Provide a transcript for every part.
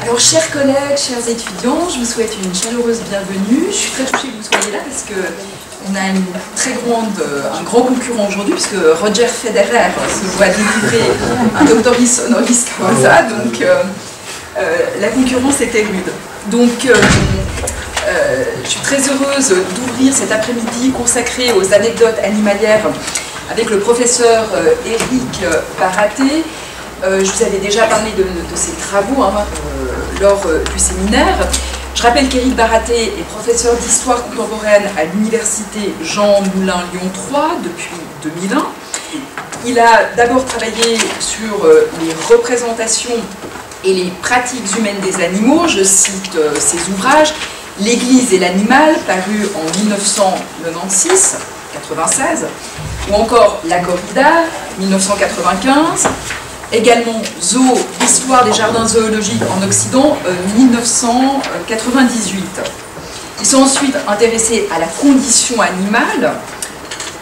Alors, chers collègues, chers étudiants, je vous souhaite une chaleureuse bienvenue. Je suis très touchée que vous soyez là parce que on a un grand concurrent aujourd'hui, puisque Roger Federer se voit délivrer un doctoris honoris causa, donc la concurrence était rude. Donc, je suis très heureuse d'ouvrir cet après-midi consacré aux anecdotes animalières avec le professeur Éric Baraté. Je vous avais déjà parlé de ses travaux lors du séminaire. Je rappelle qu'Éric Baraté est professeur d'histoire contemporaine à l'université Jean Moulin Lyon 3 depuis 2001. Il a d'abord travaillé sur les représentations et les pratiques humaines des animaux. Je cite ses ouvrages « L'Église et l'animal » paru en 1996, 96, ou encore « La corrida » 1995. Également Zoo, l'histoire des jardins zoologiques en Occident, 1998. Ils sont ensuite intéressés à la condition animale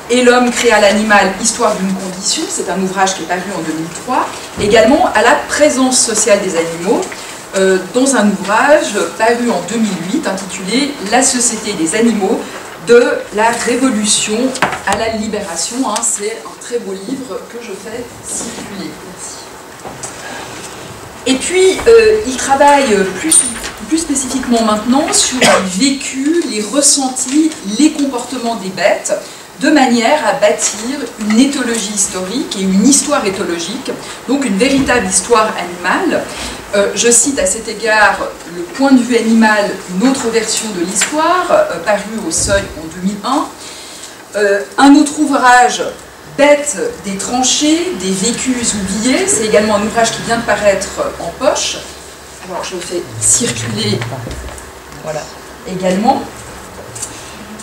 et l'homme créa l'animal, histoire d'une condition, c'est un ouvrage qui est paru en 2003. Également à la présence sociale des animaux, dans un ouvrage paru en 2008 intitulé « La société des animaux, de la révolution à la libération ». C'est un très beau livre que je fais circuler. Merci. Et puis, il travaille plus spécifiquement maintenant sur les vécus, les ressentis, les comportements des bêtes, de manière à bâtir une éthologie historique et une histoire éthologique, donc une véritable histoire animale. Je cite à cet égard Le point de vue animal, une autre version de l'histoire, paru au Seuil en 2001. Un autre ouvrage, Bêtes des tranchées, des vécus oubliés, c'est également un ouvrage qui vient de paraître en poche. Alors je le fais circuler, voilà, également.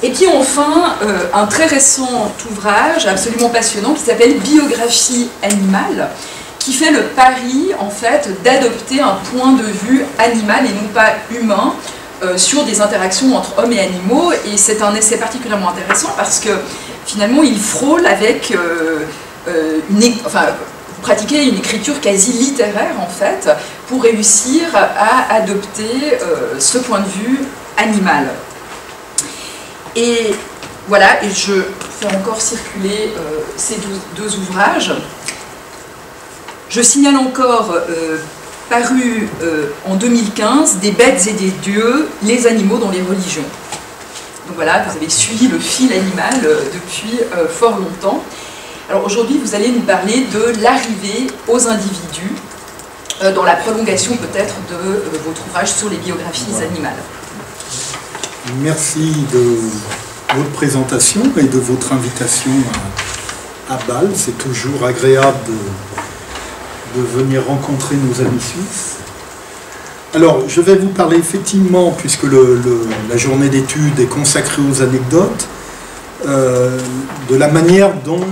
Et puis enfin, un très récent ouvrage absolument passionnant qui s'appelle Biographie animale, qui fait le pari en fait d'adopter un point de vue animal et non pas humain sur des interactions entre hommes et animaux. Et c'est un essai particulièrement intéressant parce que finalement il frôle avec pratiquer une écriture quasi littéraire en fait pour réussir à adopter ce point de vue animal. Et voilà, et je fais encore circuler ces deux ouvrages. Je signale encore, paru en 2015, Des bêtes et des dieux, les animaux dans les religions. Donc voilà, vous avez suivi le fil animal depuis fort longtemps. Alors aujourd'hui, vous allez nous parler de l'arrivée aux individus, dans la prolongation peut-être de votre ouvrage sur les biographies animales. Merci de votre présentation et de votre invitation à Bâle. C'est toujours agréable de venir rencontrer nos amis suisses. Alors, je vais vous parler effectivement, puisque la journée d'études est consacrée aux anecdotes, de la manière dont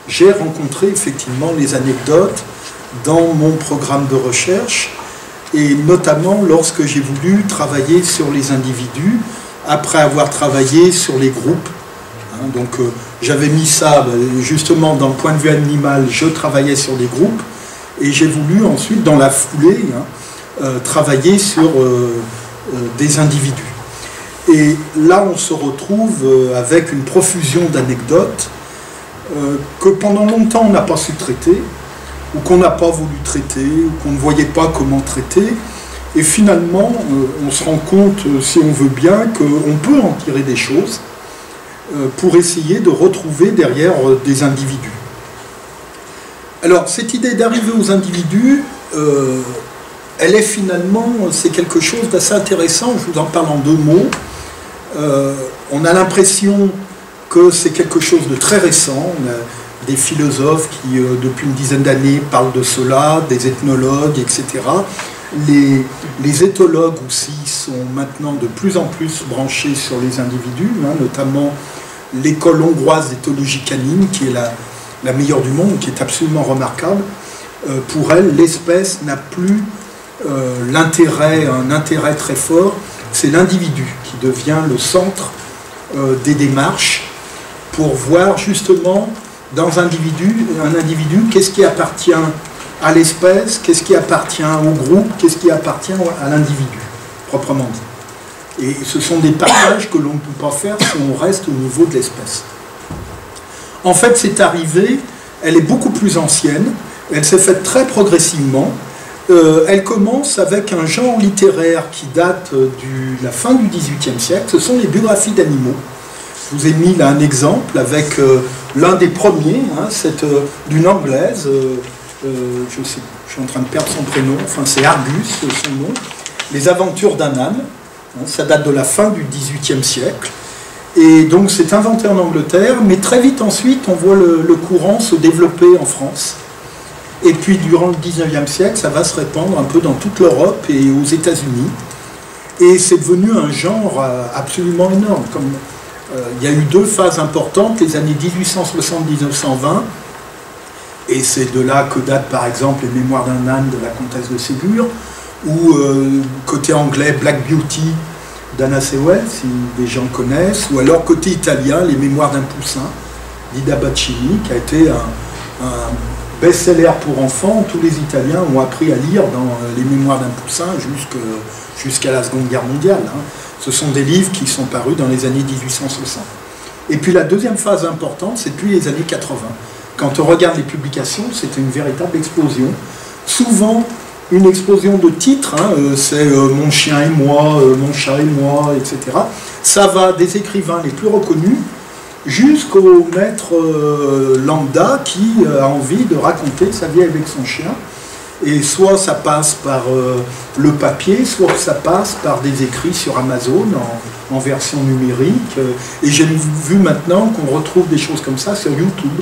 j'ai rencontré effectivement les anecdotes dans mon programme de recherche, et notamment lorsque j'ai voulu travailler sur les individus, après avoir travaillé sur les groupes. Donc j'avais mis ça, justement dans le point de vue animal, je travaillais sur les groupes, et j'ai voulu ensuite, dans la foulée, travailler sur des individus. Et là, on se retrouve avec une profusion d'anecdotes que pendant longtemps, on n'a pas su traiter, ou qu'on n'a pas voulu traiter, ou qu'on ne voyait pas comment traiter. Et finalement, on se rend compte, si on veut bien, qu'on peut en tirer des choses pour essayer de retrouver derrière des individus. Alors, cette idée d'arriver aux individus, elle est finalement, c'est quelque chose d'assez intéressant. Je vous en parle en deux mots. On a l'impression que c'est quelque chose de très récent. On a des philosophes qui, depuis une dizaine d'années, parlent de cela, des ethnologues, etc. Les éthologues aussi sont maintenant de plus en plus branchés sur les individus, notamment l'école hongroise d'éthologie canine, qui est la meilleure du monde, qui est absolument remarquable. Pour elle, l'espèce n'a plus un intérêt très fort, c'est l'individu qui devient le centre des démarches pour voir justement dans un individu, qu'est-ce qui appartient à l'espèce, qu'est-ce qui appartient au groupe, qu'est-ce qui appartient à l'individu, proprement dit. Et ce sont des partages que l'on ne peut pas faire si on reste au niveau de l'espèce. En fait, cette arrivée, elle est beaucoup plus ancienne, elle s'est faite très progressivement. Elle commence avec un genre littéraire qui date de la fin du XVIIIe siècle, ce sont les biographies d'animaux. Je vous ai mis là un exemple avec l'un des premiers, hein, d'une anglaise, je suis en train de perdre son prénom, enfin c'est Argus, son nom, Les aventures d'un âne, hein, ça date de la fin du XVIIIe siècle, et donc c'est inventé en Angleterre, mais très vite ensuite on voit le courant se développer en France, et puis durant le XIXe siècle ça va se répandre un peu dans toute l'Europe et aux États-Unis, et c'est devenu un genre absolument énorme. Il y a eu deux phases importantes, les années 1860-1920, et c'est de là que datent par exemple les Mémoires d'un âne de la comtesse de Ségur, ou côté anglais Black Beauty d'Anna Sewell, si des gens connaissent, ou alors côté italien les Mémoires d'un poussin d'Ida Baccini, qui a été un best-seller pour enfants. Tous les Italiens ont appris à lire dans les Mémoires d'un poussin jusqu'à la Seconde Guerre mondiale, hein. Ce sont des livres qui sont parus dans les années 1860. Et puis la deuxième phase importante, c'est depuis les années 80. Quand on regarde les publications, c'est une véritable explosion. Souvent, une explosion de titres, hein, c'est Mon chien et moi, Mon chat et moi, etc. Ça va des écrivains les plus reconnus jusqu'au maître lambda qui a envie de raconter sa vie avec son chien. Et soit ça passe par le papier, soit ça passe par des écrits sur Amazon en version numérique. Et j'ai vu maintenant qu'on retrouve des choses comme ça sur YouTube,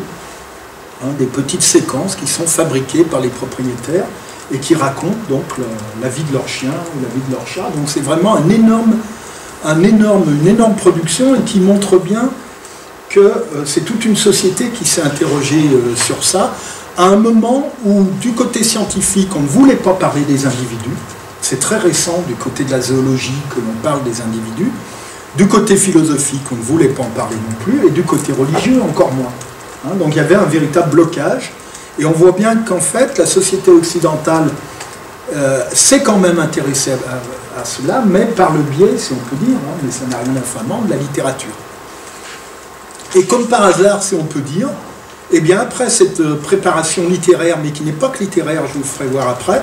hein, des petites séquences qui sont fabriquées par les propriétaires et qui racontent donc la vie de leur chien ou la vie de leur chat. Donc c'est vraiment une énorme production, et qui montre bien que c'est toute une société qui s'est interrogée sur ça, à un moment où, du côté scientifique, on ne voulait pas parler des individus. C'est très récent, du côté de la zoologie, que l'on parle des individus. Du côté philosophique, on ne voulait pas en parler non plus, et du côté religieux, encore moins. Hein, donc il y avait un véritable blocage, et on voit bien qu'en fait, la société occidentale s'est quand même intéressée à cela, mais par le biais, si on peut dire, hein, mais ça n'a rien d'infamant, de la littérature. Et comme par hasard, si on peut dire, eh bien, après cette préparation littéraire, mais qui n'est pas que littéraire, je vous le ferai voir après,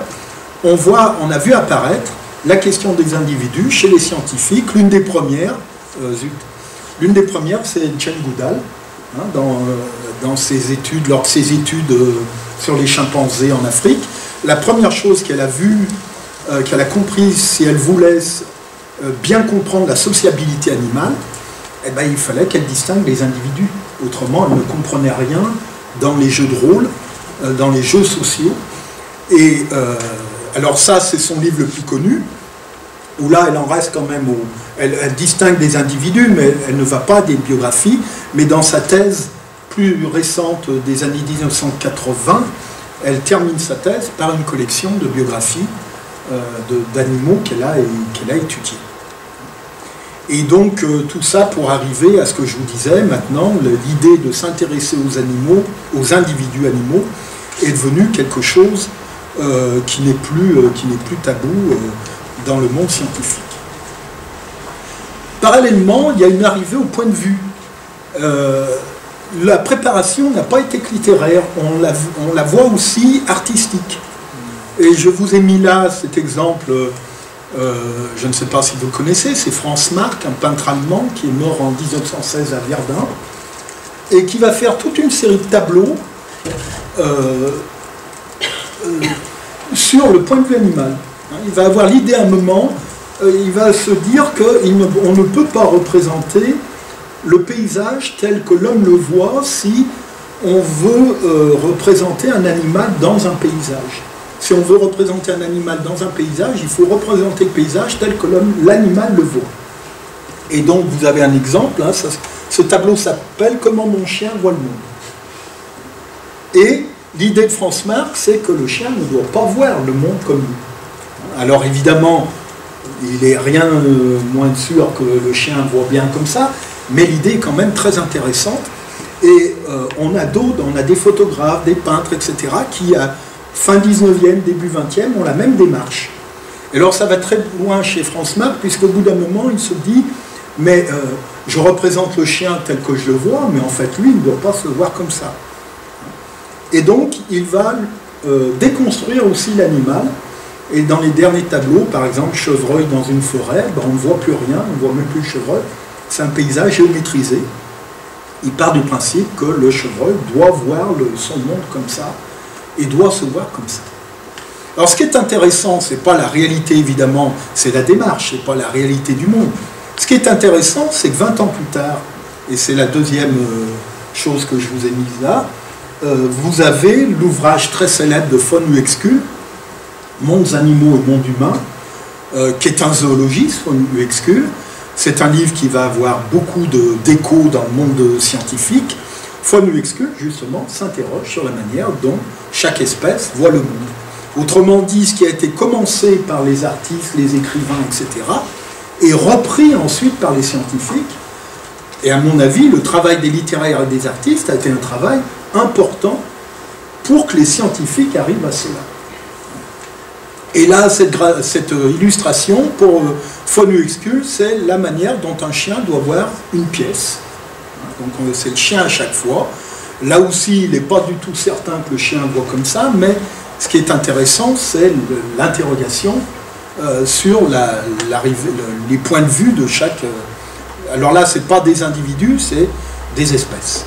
on a vu apparaître la question des individus chez les scientifiques. L'une des premières, c'est Jane Goodall, hein, dans ses études, lors de ses études sur les chimpanzés en Afrique. La première chose qu'elle a vue, qu'elle a comprise, si elle voulait bien comprendre la sociabilité animale, eh bien, il fallait qu'elle distingue les individus. Autrement, elle ne comprenait rien dans les jeux de rôle, dans les jeux sociaux. Et alors ça, c'est son livre le plus connu, où là, elle en reste quand même elle distingue des individus, mais elle ne va pas des biographies. Mais dans sa thèse plus récente des années 1980, elle termine sa thèse par une collection de biographies d'animaux qu'elle a étudiées. Et donc tout ça pour arriver à ce que je vous disais maintenant, l'idée de s'intéresser aux animaux, aux individus animaux, est devenue quelque chose qui n'est plus tabou dans le monde scientifique. Parallèlement, il y a une arrivée au point de vue. La préparation n'a pas été que littéraire, on la voit aussi artistique. Et je vous ai mis là cet exemple. Je ne sais pas si vous le connaissez, c'est Franz Marc, un peintre allemand qui est mort en 1916 à Verdun, et qui va faire toute une série de tableaux sur le point de vue animal. Il va avoir l'idée à un moment, il va se dire qu'on ne peut pas représenter le paysage tel que l'homme le voit si on veut représenter un animal dans un paysage. Si on veut représenter un animal dans un paysage, il faut représenter le paysage tel que l'animal le voit. Et donc vous avez un exemple, hein, ce tableau s'appelle « Comment mon chien voit le monde ». Et l'idée de Franz Marc, c'est que le chien ne doit pas voir le monde comme nous. Alors évidemment, il n'est rien moins sûr que le chien voit bien comme ça, mais l'idée est quand même très intéressante. Et on a des photographes, des peintres, etc., qui fin 19e, début 20e, ont la même démarche. Et alors ça va très loin chez Franz Marc, puisqu'au bout d'un moment, il se dit, mais je représente le chien tel que je le vois, mais en fait, lui, il ne doit pas se voir comme ça. Et donc, il va déconstruire aussi l'animal. Et dans les derniers tableaux, par exemple, chevreuil dans une forêt, ben, on ne voit plus rien, on ne voit même plus le chevreuil. C'est un paysage géométrisé. Il part du principe que le chevreuil doit voir son monde comme ça et doit se voir comme ça. Alors ce qui est intéressant, ce n'est pas la réalité évidemment, c'est la démarche, ce n'est pas la réalité du monde. Ce qui est intéressant, c'est que 20 ans plus tard, et c'est la deuxième chose que je vous ai mise là, vous avez l'ouvrage très célèbre de von Uexküll, Mondes animaux et mondes humains, qui est un zoologiste, von Uexküll. C'est un livre qui va avoir beaucoup d'écho dans le monde scientifique. Von Uexküll, justement, s'interroge sur la manière dont chaque espèce voit le monde. Autrement dit, ce qui a été commencé par les artistes, les écrivains, etc., est repris ensuite par les scientifiques. Et à mon avis, le travail des littéraires et des artistes a été un travail important pour que les scientifiques arrivent à cela. Et là, cette illustration, pour von Uexküll, c'est la manière dont un chien doit voir une pièce. Donc c'est le chien à chaque fois. Là aussi, il n'est pas du tout certain que le chien voit comme ça, mais ce qui est intéressant, c'est l'interrogation sur les points de vue de chaque... alors là, ce n'est pas des individus, c'est des espèces.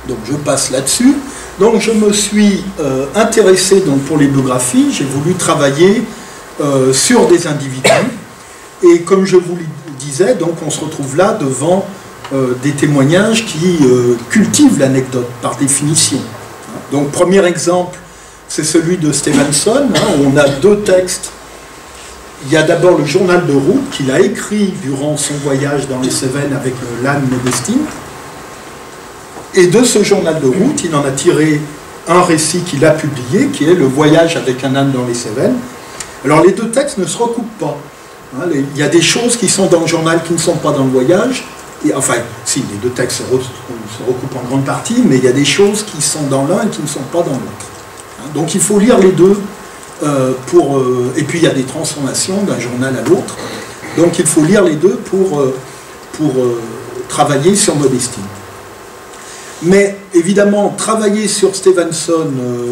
Donc je passe là-dessus. Donc je me suis intéressé pour les biographies, j'ai voulu travailler sur des individus. Et comme je vous le disais, donc on se retrouve là devant des témoignages qui cultivent l'anecdote par définition. Donc premier exemple, c'est celui de Stevenson, où on a deux textes. Il y a d'abord le journal de route qu'il a écrit durant son voyage dans les Cévennes avec l'âne Modestine. Et de ce journal de route, il en a tiré un récit qu'il a publié, qui est le voyage avec un âne dans les Cévennes. Alors les deux textes ne se recoupent pas. Il y a des choses qui sont dans le journal qui ne sont pas dans le voyage. Et, enfin, si, les deux textes se recoupent en grande partie, mais il y a des choses qui sont dans l'un et qui ne sont pas dans l'autre. Donc il faut lire les deux. Et puis il y a des transformations d'un journal à l'autre. Donc il faut lire les deux pour travailler sur Modestine. Mais évidemment, travailler sur Stevenson,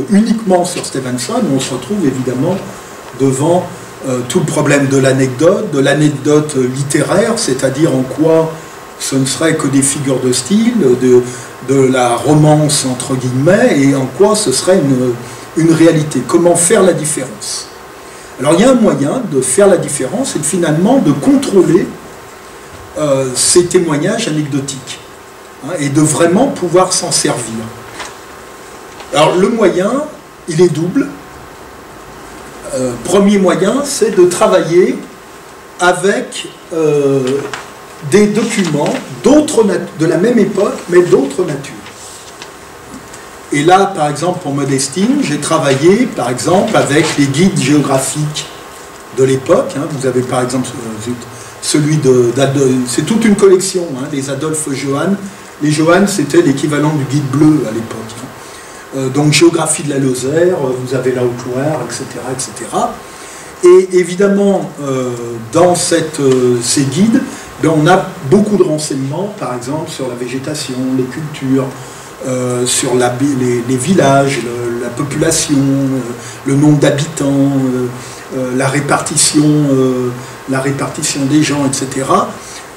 uniquement sur Stevenson, on se retrouve évidemment devant tout le problème de l'anecdote littéraire, c'est-à-dire en quoi ce ne serait que des figures de style, de la romance entre guillemets, et en quoi ce serait une réalité. Comment faire la différence? Alors il y a un moyen de faire la différence, c'est finalement de contrôler ces témoignages anecdotiques. Et de vraiment pouvoir s'en servir. Alors le moyen, il est double. Premier moyen, c'est de travailler avec des documents de la même époque, mais d'autres natures. Et là, par exemple, pour Modestine, j'ai travaillé, par exemple, avec les guides géographiques de l'époque. Vous avez, par exemple, celui c'est toute une collection, des Adolphe Johann. Les Johann, c'était l'équivalent du guide bleu à l'époque. Donc, géographie de la Lozère, vous avez la Haute-Loire, etc., etc. Et évidemment, dans ces guides, on a beaucoup de renseignements, par exemple, sur la végétation, les cultures, sur les villages, la population, le nombre d'habitants, la répartition des gens, etc.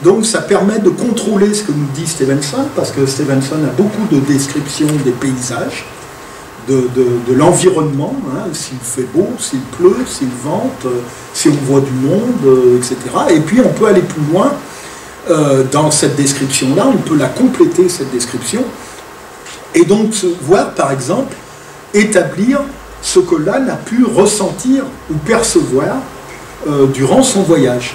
Donc ça permet de contrôler ce que nous dit Stevenson, parce que Stevenson a beaucoup de descriptions des paysages, de l'environnement, s'il fait beau, s'il pleut, s'il vente, si on voit du monde, etc. Et puis on peut aller plus loin dans cette description-là, on peut la compléter, cette description, et donc voir, par exemple, établir ce que l'âne a pu ressentir ou percevoir durant son voyage.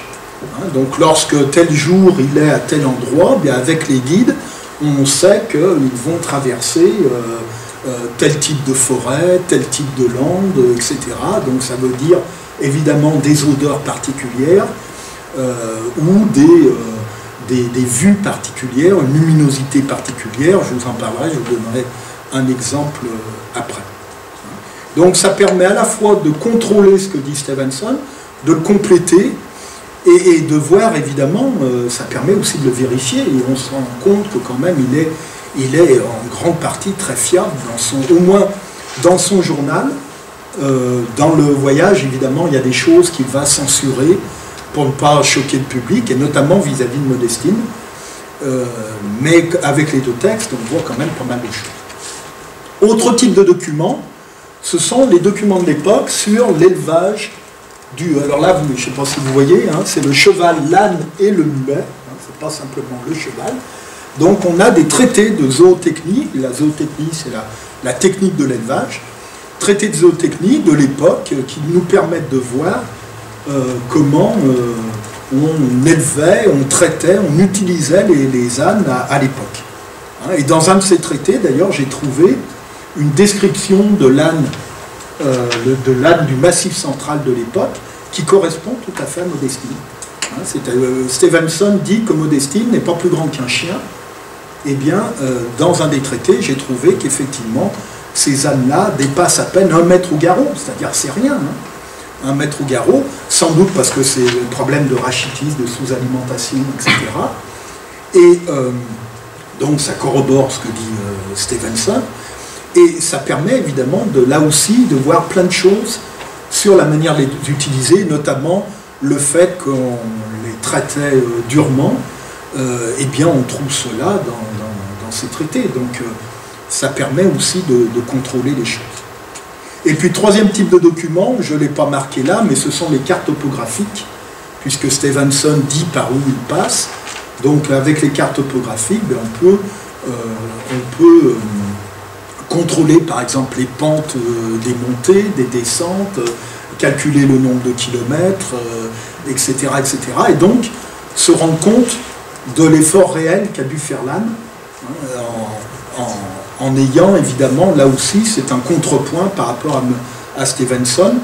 Donc lorsque tel jour il est à tel endroit, bien avec les guides, on sait qu'ils vont traverser tel type de forêt, tel type de lande, etc. Donc ça veut dire évidemment des odeurs particulières ou des vues particulières, une luminosité particulière. Je vous en parlerai, je vous donnerai un exemple après. Donc ça permet à la fois de contrôler ce que dit Stevenson, de le compléter, et de voir évidemment, ça permet aussi de le vérifier, et on se rend compte que quand même il est en grande partie très fiable, au moins dans son journal. Dans le voyage, évidemment, il y a des choses qu'il va censurer pour ne pas choquer le public, et notamment vis-à-vis de Modestine. Mais avec les deux textes, on voit quand même pas mal de choses. Autre type de documents, ce sont les documents de l'époque sur l'élevage du... Alors là, je ne sais pas si vous voyez, hein, c'est le cheval, l'âne et le mulet, hein, c'est pas simplement le cheval. Donc on a des traités de zootechnie, la zootechnie c'est la technique de l'élevage, traités de zootechnie de l'époque qui nous permettent de voir comment on élevait, on traitait, on utilisait les ânes à l'époque. Hein, et dans un de ces traités, d'ailleurs, j'ai trouvé une description de l'âne du Massif central de l'époque qui correspond tout à fait à Modestine. Hein, Stevenson dit que Modestine n'est pas plus grand qu'un chien. Eh bien, dans un des traités, j'ai trouvé qu'effectivement, ces ânes-là dépassent à peine 1 mètre au garrot, c'est-à-dire c'est rien. Hein. 1 mètre au garrot, sans doute parce que c'est le problème de rachitisme, de sous-alimentation, etc. Et donc ça corrobore ce que dit Stevenson. Et ça permet évidemment, là aussi, de voir plein de choses sur la manière d'utiliser, notamment le fait qu'on les traitait durement. Eh bien, on trouve cela dans ces traités. Donc, ça permet aussi de contrôler les choses. Et puis, troisième type de document, je ne l'ai pas marqué là, mais ce sont les cartes topographiques, puisque Stevenson dit par où il passe. Donc, avec les cartes topographiques, ben, on peut contrôler, par exemple, les pentes des montées, des descentes, calculer le nombre de kilomètres, etc., etc. Et donc, se rendre compte de l'effort réel qu'a dû faire l'âne, en ayant évidemment, là aussi, c'est un contrepoint par rapport à Stevenson.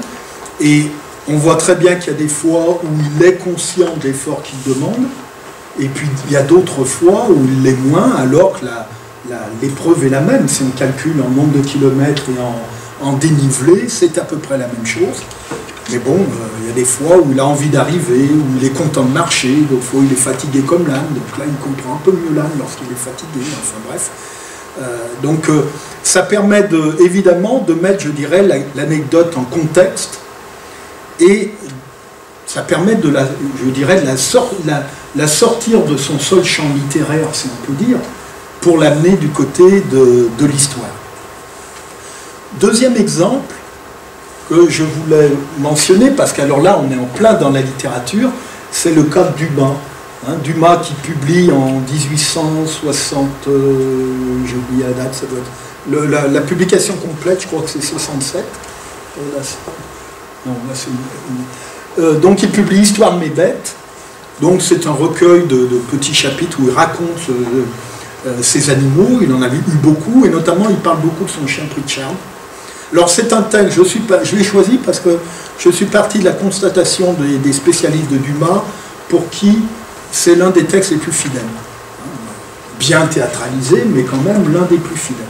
Et on voit très bien qu'il y a des fois où il est conscient de l'effort qu'il demande, et puis il y a d'autres fois où il l'est moins, alors que l'épreuve est la même. Si on calcule en nombre de kilomètres et en dénivelé, c'est à peu près la même chose. Mais bon, il y a des fois où il a envie d'arriver, où il est content de marcher, d'autres fois il est fatigué comme l'âne, donc là il comprend un peu mieux l'âne lorsqu'il est fatigué, enfin bref. Donc ça permet évidemment de mettre, je dirais, l'anecdote en contexte, et ça permet de la sortir de son seul champ littéraire, si on peut dire, pour l'amener du côté de l'histoire. Deuxième exemple que je voulais mentionner, parce qu'alors là on est en plein dans la littérature, c'est le cas de Dumas. Hein, Dumas qui publie en 1860, j'ai oublié la date, ça doit être... la publication complète, je crois que c'est 67. Donc il publie Histoire de mes bêtes. Donc c'est un recueil de petits chapitres où il raconte ses animaux. Il en a eu beaucoup, et notamment il parle beaucoup de son chien Pritchard. Alors c'est un texte, je l'ai choisi parce que je suis parti de la constatation des spécialistes de Dumas, pour qui c'est l'un des textes les plus fidèles. Bien théâtralisé, mais quand même l'un des plus fidèles.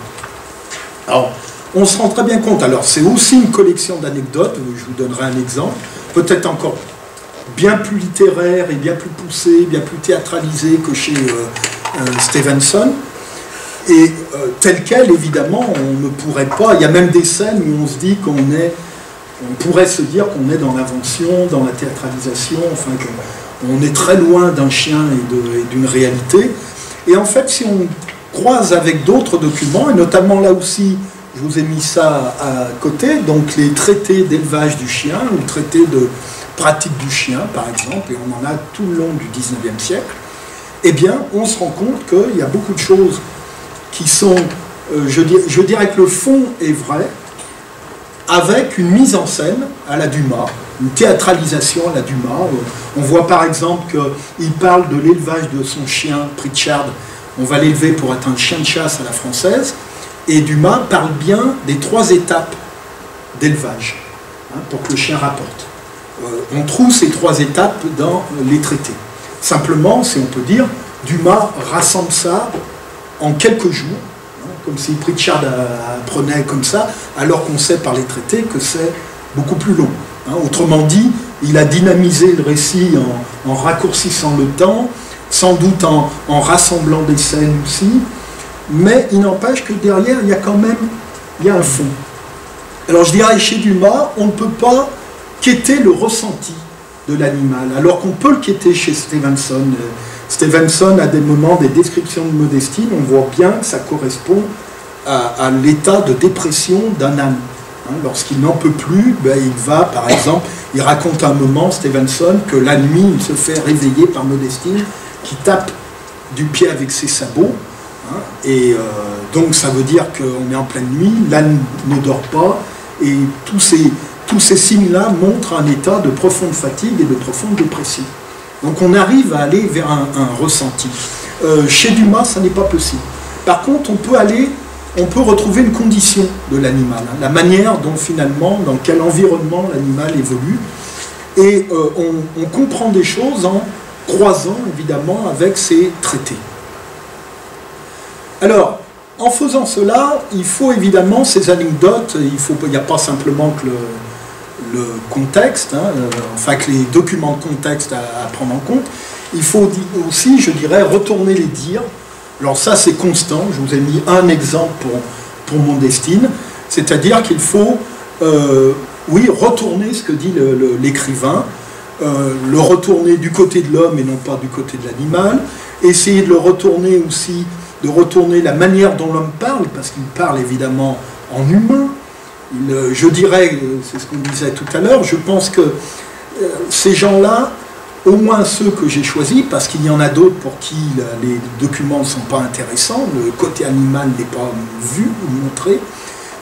Alors, on se rend très bien compte, alors c'est aussi une collection d'anecdotes, je vous donnerai un exemple, peut-être encore bien plus littéraire et bien plus poussé, bien plus théâtralisé que chez Stevenson. Et tel quel, évidemment, on ne pourrait pas... Il y a même des scènes où on se dit on pourrait se dire qu'on est dans l'invention, dans la théâtralisation, enfin qu'on est très loin d'un chien et d'une réalité. Et en fait, si on croise avec d'autres documents, et notamment là aussi, je vous ai mis ça à côté, donc les traités d'élevage du chien, ou le traité de pratique du chien, par exemple, et on en a tout le long du 19e siècle, eh bien, on se rend compte qu'il y a beaucoup de choses qui sont, je dirais que le fond est vrai, avec une mise en scène à la Dumas, une théâtralisation à la Dumas. On voit par exemple qu'il parle de l'élevage de son chien Pritchard. On va l'élever pour être un chien de chasse à la française. Et Dumas parle bien des 3 étapes d'élevage, hein, pour que le chien rapporte. On trouve ces 3 étapes dans les traités. Simplement, si on peut dire, Dumas rassemble ça en quelques jours, hein, comme si Pritchard apprenait comme ça, alors qu'on sait par les traités que c'est beaucoup plus long. Autrement dit, il a dynamisé le récit en raccourcissant le temps, sans doute en rassemblant des scènes aussi, mais il n'empêche que derrière, il y a quand même un fond. Alors je dirais, chez Dumas, on ne peut pas quêter le ressenti de l'animal, alors qu'on peut le quêter chez Stevenson. Stevenson a des moments, des descriptions de Modestine, on voit bien que ça correspond à l'état de dépression d'un âne. Lorsqu'il n'en peut plus, il va, par exemple, il raconte un moment, Stevenson, que la nuit, il se fait réveiller par Modestine, qui tape du pied avec ses sabots, et donc ça veut dire qu'on est en pleine nuit, l'âne ne dort pas, et tous ces signes-là montrent un état de profonde fatigue et de profonde dépression. Donc on arrive à aller vers un ressenti. Chez Dumas, ça n'est pas possible. Par contre, on peut retrouver une condition de l'animal, la manière dont finalement, dans quel environnement l'animal évolue, et on comprend des choses en croisant évidemment avec ces traités. Alors, en faisant cela, il faut évidemment ces anecdotes, il n'y a pas simplement que le contexte, enfin que les documents de contexte à prendre en compte, il faut aussi, je dirais, retourner les dires. Alors ça c'est constant, je vous ai mis un exemple pour Modestine, c'est-à-dire qu'il faut, retourner ce que dit l'écrivain, le retourner du côté de l'homme et non pas du côté de l'animal, essayer de le retourner aussi, de retourner la manière dont l'homme parle, parce qu'il parle évidemment en humain. Je dirais, c'est ce qu'on disait tout à l'heure, je pense que ces gens-là, au moins ceux que j'ai choisis, parce qu'il y en a d'autres pour qui les documents ne sont pas intéressants, le côté animal n'est pas vu ou montré,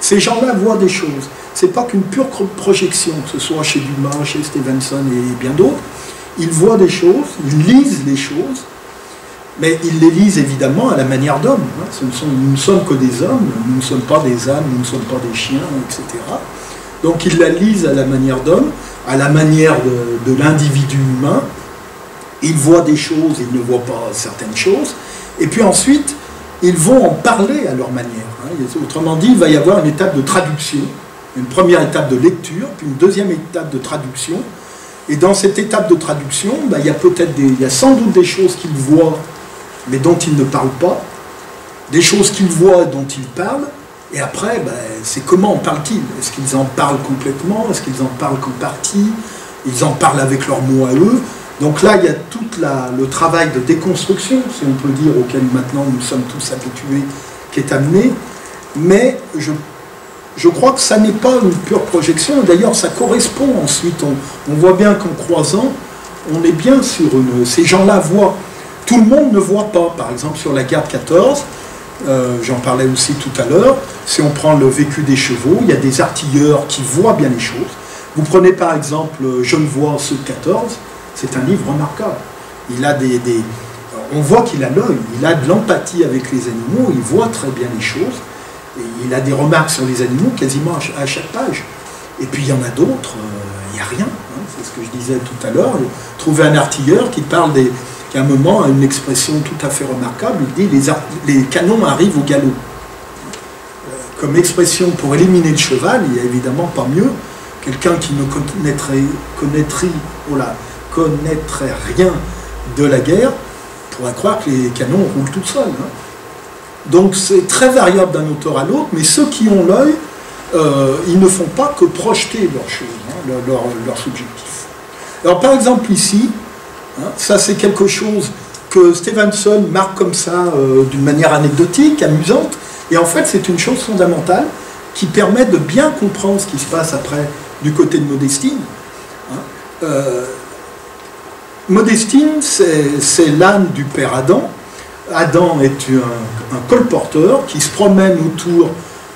ces gens-là voient des choses. Ce n'est pas qu'une pure projection, que ce soit chez Dumas, chez Stevenson et bien d'autres. Ils voient des choses, ils lisent les choses, mais ils les lisent évidemment à la manière d'hommes. Nous ne sommes que des hommes, nous ne sommes pas des ânes, nous ne sommes pas des chiens, etc. Donc ils la lisent à la manière d'hommes, à la manière de l'individu humain. Ils voient des choses, ils ne voient pas certaines choses. Et puis ensuite, ils vont en parler à leur manière. Autrement dit, il va y avoir une étape de traduction, une première étape de lecture, puis une deuxième étape de traduction. Et dans cette étape de traduction, il y a sans doute des choses qu'ils voient, mais dont ils ne parlent pas, des choses qu'ils voient dont ils parlent, et après, c'est comment en parlent-ils? Est-ce qu'ils en parlent complètement? Est-ce qu'ils en parlent qu'en partie? Ils en parlent avec leurs mots à eux. Donc là, il y a tout le travail de déconstruction, si on peut dire, auquel maintenant nous sommes tous habitués, qui est amené. Mais je crois que ça n'est pas une pure projection. D'ailleurs, ça correspond ensuite. On voit bien qu'en croisant, on est bien sur ces gens-là voient. Tout le monde ne voit pas. Par exemple, sur la guerre de 14, j'en parlais aussi tout à l'heure, si on prend le vécu des chevaux, il y a des artilleurs qui voient bien les choses. Vous prenez par exemple Genevois ceux de 14, c'est un livre remarquable. Il a on voit qu'il a l'œil, il a de l'empathie avec les animaux, il voit très bien les choses, et il a des remarques sur les animaux quasiment à chaque page. Et puis il y en a d'autres, il n'y a rien, c'est ce que je disais tout à l'heure. Trouver un artilleur qui parle qu'à un moment a une expression tout à fait remarquable, il dit les canons arrivent au galop. Comme expression pour éliminer le cheval, il n'y a évidemment pas mieux. Quelqu'un qui ne connaîtrait rien de la guerre pourrait croire que les canons roulent tout seuls. Donc c'est très variable d'un auteur à l'autre, mais ceux qui ont l'œil, ils ne font pas que projeter leurs choses, leur subjectif. Alors par exemple ici, ça c'est quelque chose que Stevenson marque comme ça d'une manière anecdotique, amusante, et en fait c'est une chose fondamentale qui permet de bien comprendre ce qui se passe après du côté de Modestine. Modestine, c'est l'âne du père Adam. Adam est un colporteur qui se promène autour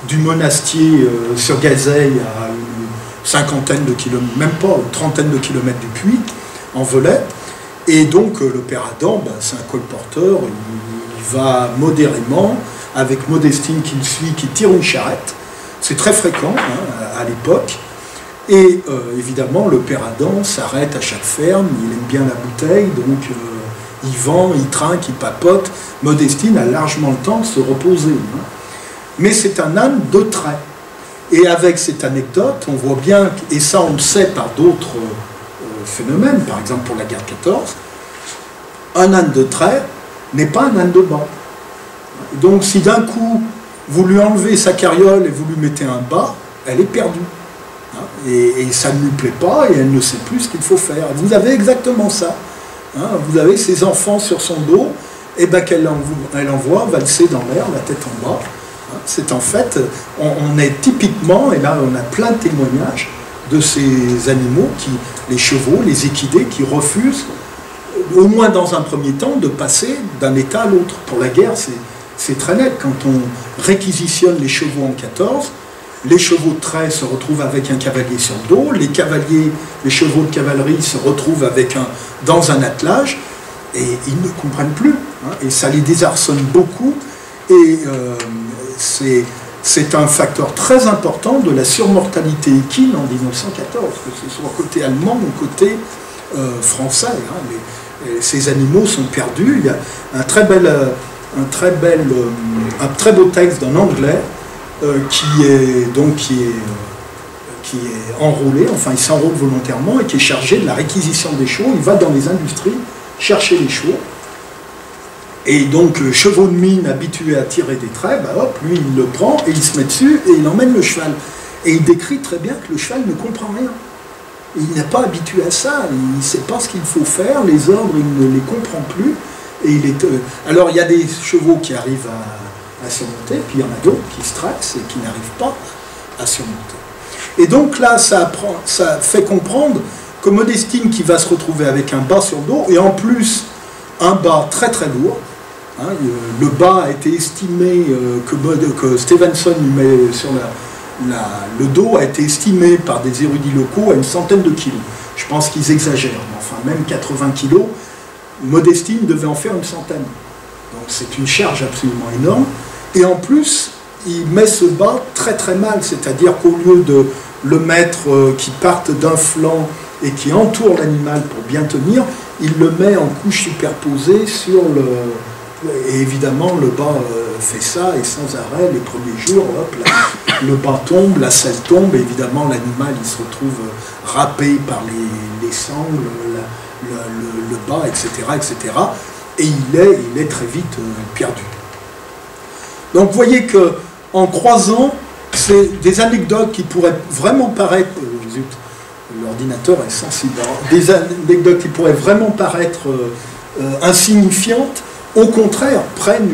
du monastier sur Gazeille à une cinquantaine de kilomètres, même pas une trentaine de kilomètres du puits, en Velay. Et donc le père Adam, c'est un colporteur, il va modérément, avec Modestine qui le suit, qui tire une charrette. C'est très fréquent à l'époque. Et évidemment, le père Adam s'arrête à chaque ferme, il aime bien la bouteille, donc il vend, il trinque, il papote. Modestine a largement le temps de se reposer. mais c'est un âne de trait. Et avec cette anecdote, on voit bien, et ça on le sait par d'autres phénomènes, par exemple pour la guerre 14, un âne de trait n'est pas un âne de bât. Donc si d'un coup vous lui enlevez sa carriole et vous lui mettez un bât, elle est perdue. Et ça ne lui plaît pas et elle ne sait plus ce qu'il faut faire. Vous avez exactement ça. Vous avez ses enfants sur son dos, et ben qu'elle envoie valser dans l'air, la tête en bas. C'est en fait, on est typiquement, et là on a plein de témoignages de ces animaux, les chevaux, les équidés, qui refusent, au moins dans un premier temps, de passer d'un état à l'autre. Pour la guerre, c'est très net. Quand on réquisitionne les chevaux en 14, les chevaux de trait se retrouvent avec un cavalier sur le dos, les chevaux de cavalerie se retrouvent dans un attelage, et ils ne comprennent plus. Et ça les désarçonne beaucoup, et c'est un facteur très important de la surmortalité équine en 1914, que ce soit côté allemand ou côté français. Ces animaux sont perdus. Il y a un très beau texte en anglais qui est enrôlé, enfin il s'enrôle volontairement et qui est chargé de la réquisition des chevaux. Il va dans les industries chercher les chevaux. Et donc, chevaux de mine habitués à tirer des traits, hop, lui il le prend et il se met dessus et il emmène le cheval. Et il décrit très bien que le cheval ne comprend rien. Il n'est pas habitué à ça, il ne sait pas ce qu'il faut faire, les ordres, il ne les comprend plus. Et alors, il y a des chevaux qui arrivent à surmonter, puis il y en a d'autres qui se traxent et qui n'arrivent pas à surmonter. Et donc là, ça fait comprendre que Modestine, qui va se retrouver avec un bât sur le dos, et en plus, un bât très très lourd. Le bât a été estimé, que Stevenson lui met sur le dos a été estimé par des érudits locaux à une centaine de kilos. Je pense qu'ils exagèrent, mais enfin même 80 kilos, Modestine devait en faire une centaine. Donc c'est une charge absolument énorme. Et en plus, il met ce bât très très mal, c'est-à-dire qu'au lieu de le mettre qui parte d'un flanc et qui entoure l'animal pour bien tenir, il le met en couche superposée sur le... Et évidemment, le bât fait ça, et sans arrêt, les premiers jours, hop, le bât tombe, la selle tombe, et évidemment, l'animal, il se retrouve râpé par les sangles, le bât, etc., etc. Et il est très vite perdu. Donc, vous voyez qu'en croisant, c'est des anecdotes qui pourraient vraiment paraître... L'ordinateur est sensible. Des anecdotes qui pourraient vraiment paraître insignifiantes, au contraire, prennent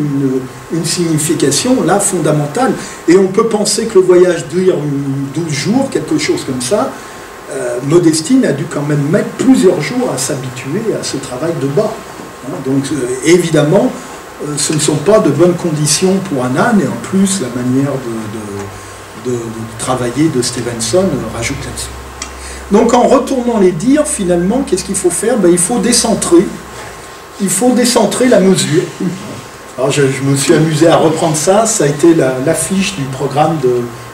une signification là fondamentale. Et on peut penser que le voyage dure 12 jours, quelque chose comme ça. Modestine a dû quand même mettre plusieurs jours à s'habituer à ce travail de bât. Donc évidemment, ce ne sont pas de bonnes conditions pour un âne, et en plus la manière de travailler de Stevenson rajoute là-dessus. Donc en retournant les dires, finalement, qu'est-ce qu'il faut faire? Il faut décentrer. Il faut décentrer la mesure. Alors je me suis amusé à reprendre ça, ça a été l'affiche du programme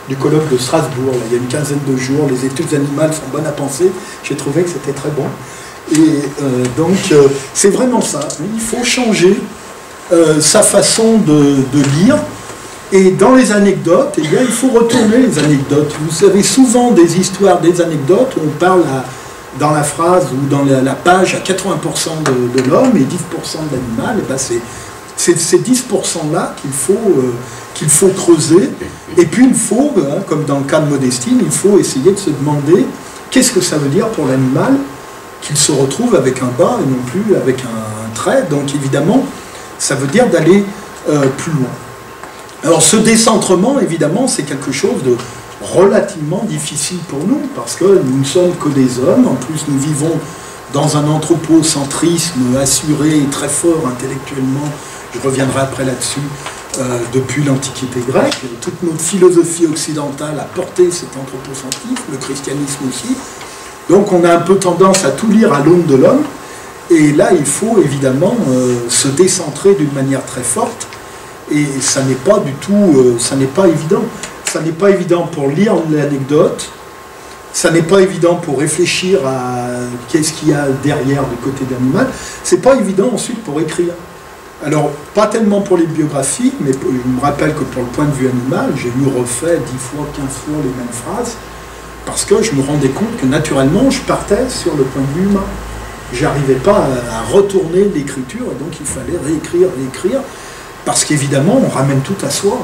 du colloque de Strasbourg, là, il y a une quinzaine de jours, les études animales sont bonnes à penser, j'ai trouvé que c'était très bon. Et donc c'est vraiment ça, il faut changer sa façon de lire. Et dans les anecdotes, eh bien, il faut retourner les anecdotes. Vous avez souvent des histoires, des anecdotes où on parle dans la phrase ou dans la page à 80% de l'homme et 10% de l'animal. Ben c'est ces 10%-là qu'il faut creuser. Et puis il faut, comme dans le cas de Modestine, il faut essayer de se demander qu'est-ce que ça veut dire pour l'animal qu'il se retrouve avec un bât et non plus avec un trait. Donc évidemment, ça veut dire d'aller plus loin. Alors ce décentrement, évidemment, c'est quelque chose de relativement difficile pour nous, parce que nous ne sommes que des hommes, en plus nous vivons dans un anthropocentrisme assuré et très fort intellectuellement, je reviendrai après là-dessus, depuis l'Antiquité grecque. Toute notre philosophie occidentale a porté cet anthropocentrisme, le christianisme aussi. Donc on a un peu tendance à tout lire à l'aune de l'homme, et là il faut évidemment se décentrer d'une manière très forte. Et ça n'est pas du tout, ça n'est pas évident. Ça n'est pas évident pour lire l'anecdote, ça n'est pas évident pour réfléchir à qu'est-ce qu'il y a derrière du côté de l'animal, c'est pas évident ensuite pour écrire. Alors, pas tellement pour les biographies, mais je me rappelle que pour le point de vue animal, j'ai lu refait 10 fois, 15 fois les mêmes phrases, parce que je me rendais compte que naturellement, je partais sur le point de vue humain. J'arrivais pas à retourner l'écriture, et donc il fallait réécrire, parce qu'évidemment, on ramène tout à soi.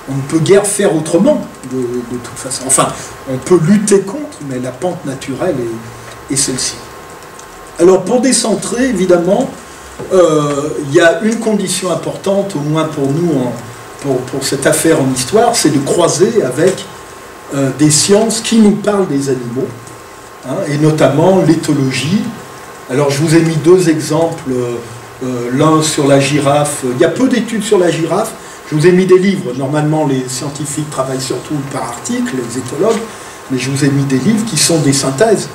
On ne peut guère faire autrement, de toute façon. Enfin, on peut lutter contre, mais la pente naturelle est celle-ci. Alors, pour décentrer, évidemment, il y a une condition importante, au moins pour nous, pour cette affaire en histoire, c'est de croiser avec des sciences qui nous parlent des animaux, hein, et notamment l'éthologie. Alors, je vous ai mis 2 exemples, l'un sur la girafe. Il y a peu d'études sur la girafe. Je vous ai mis des livres. Normalement, les scientifiques travaillent surtout par article, les éthologues, mais je vous ai mis des livres qui sont des synthèses.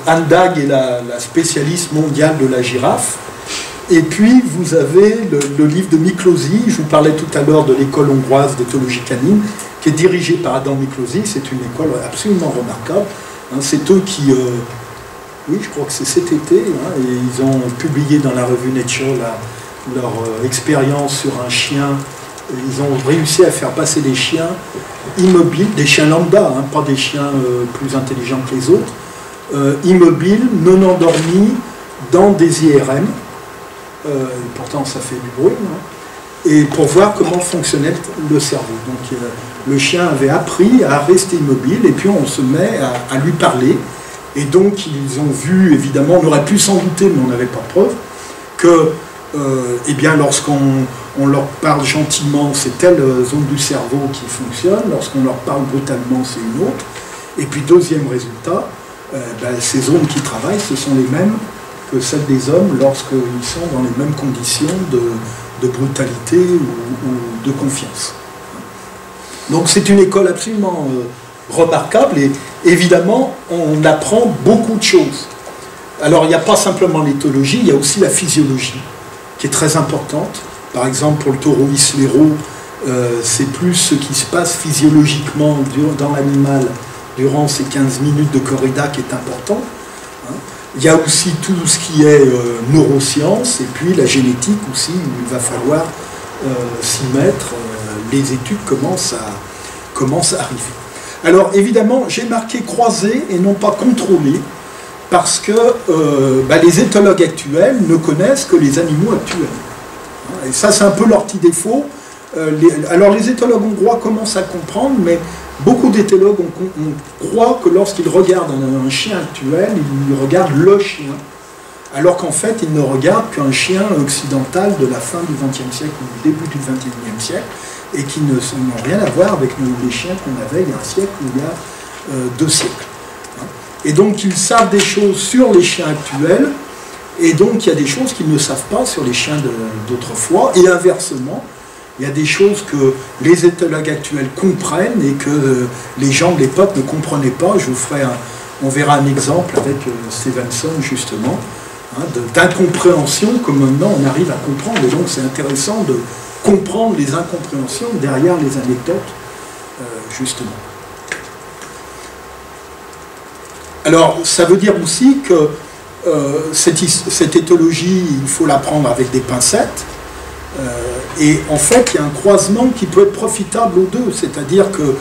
Anne Dag est la spécialiste mondiale de la girafe. Et puis, vous avez le livre de Miklosi. Je vous parlais tout à l'heure de l'école hongroise d'éthologie canine, qui est dirigée par Adam Miklosi. C'est une école absolument remarquable. Hein, c'est eux qui... oui, je crois que c'est cet été. Hein, et ils ont publié dans la revue Nature leur expérience sur un chien. Ils ont réussi à faire passer des chiens immobiles, des chiens lambda, hein, pas des chiens plus intelligents que les autres, immobiles, non endormis, dans des IRM. Pourtant, ça fait du bruit. Hein, et pour voir comment fonctionnait le cerveau. Donc, le chien avait appris à rester immobile, et puis on se met à lui parler. Et donc, ils ont vu, évidemment, on aurait pu s'en douter, mais on n'avait pas preuve, que eh bien, lorsqu'on leur parle gentiment, c'est telle zone du cerveau qui fonctionne, lorsqu'on leur parle brutalement, c'est une autre. Et puis, deuxième résultat, ces zones qui travaillent, ce sont les mêmes que celles des hommes lorsqu'ils sont dans les mêmes conditions de brutalité ou de confiance. Donc, c'est une école absolument remarquable, et évidemment, on apprend beaucoup de choses. Alors, il n'y a pas simplement l'éthologie, il y a aussi la physiologie, qui est très importante. Par exemple, pour le taureau Islero, c'est plus ce qui se passe physiologiquement dans l'animal durant ces 15 minutes de corrida qui est important. Hein. Il y a aussi tout ce qui est neurosciences, et puis la génétique aussi, où il va falloir s'y mettre. Les études commencent à arriver. Alors, évidemment, j'ai marqué croiser et non pas contrôler, parce que les éthologues actuels ne connaissent que les animaux actuels. Et ça, c'est un peu leur petit défaut. Alors, les éthologues hongrois commencent à comprendre, mais beaucoup d'éthologues croient que lorsqu'ils regardent un chien actuel, ils regardent le chien, alors qu'en fait, ils ne regardent qu'un chien occidental de la fin du XXe siècle ou du début du XXIe siècle, et qui n'ont rien à voir avec les chiens qu'on avait il y a un siècle ou il y a 2 siècles. Et donc, ils savent des choses sur les chiens actuels, et donc il y a des choses qu'ils ne savent pas sur les chiens d'autrefois, et inversement, il y a des choses que les éthologues actuels comprennent et que les gens de l'époque ne comprenaient pas. On verra un exemple avec Stevenson, justement, hein, d'incompréhension que maintenant on arrive à comprendre, et donc c'est intéressant de comprendre les incompréhensions derrière les anecdotes, justement. Alors, ça veut dire aussi que cette éthologie, il faut la prendre avec des pincettes, et en fait, il y a un croisement qui peut être profitable aux deux, c'est-à-dire que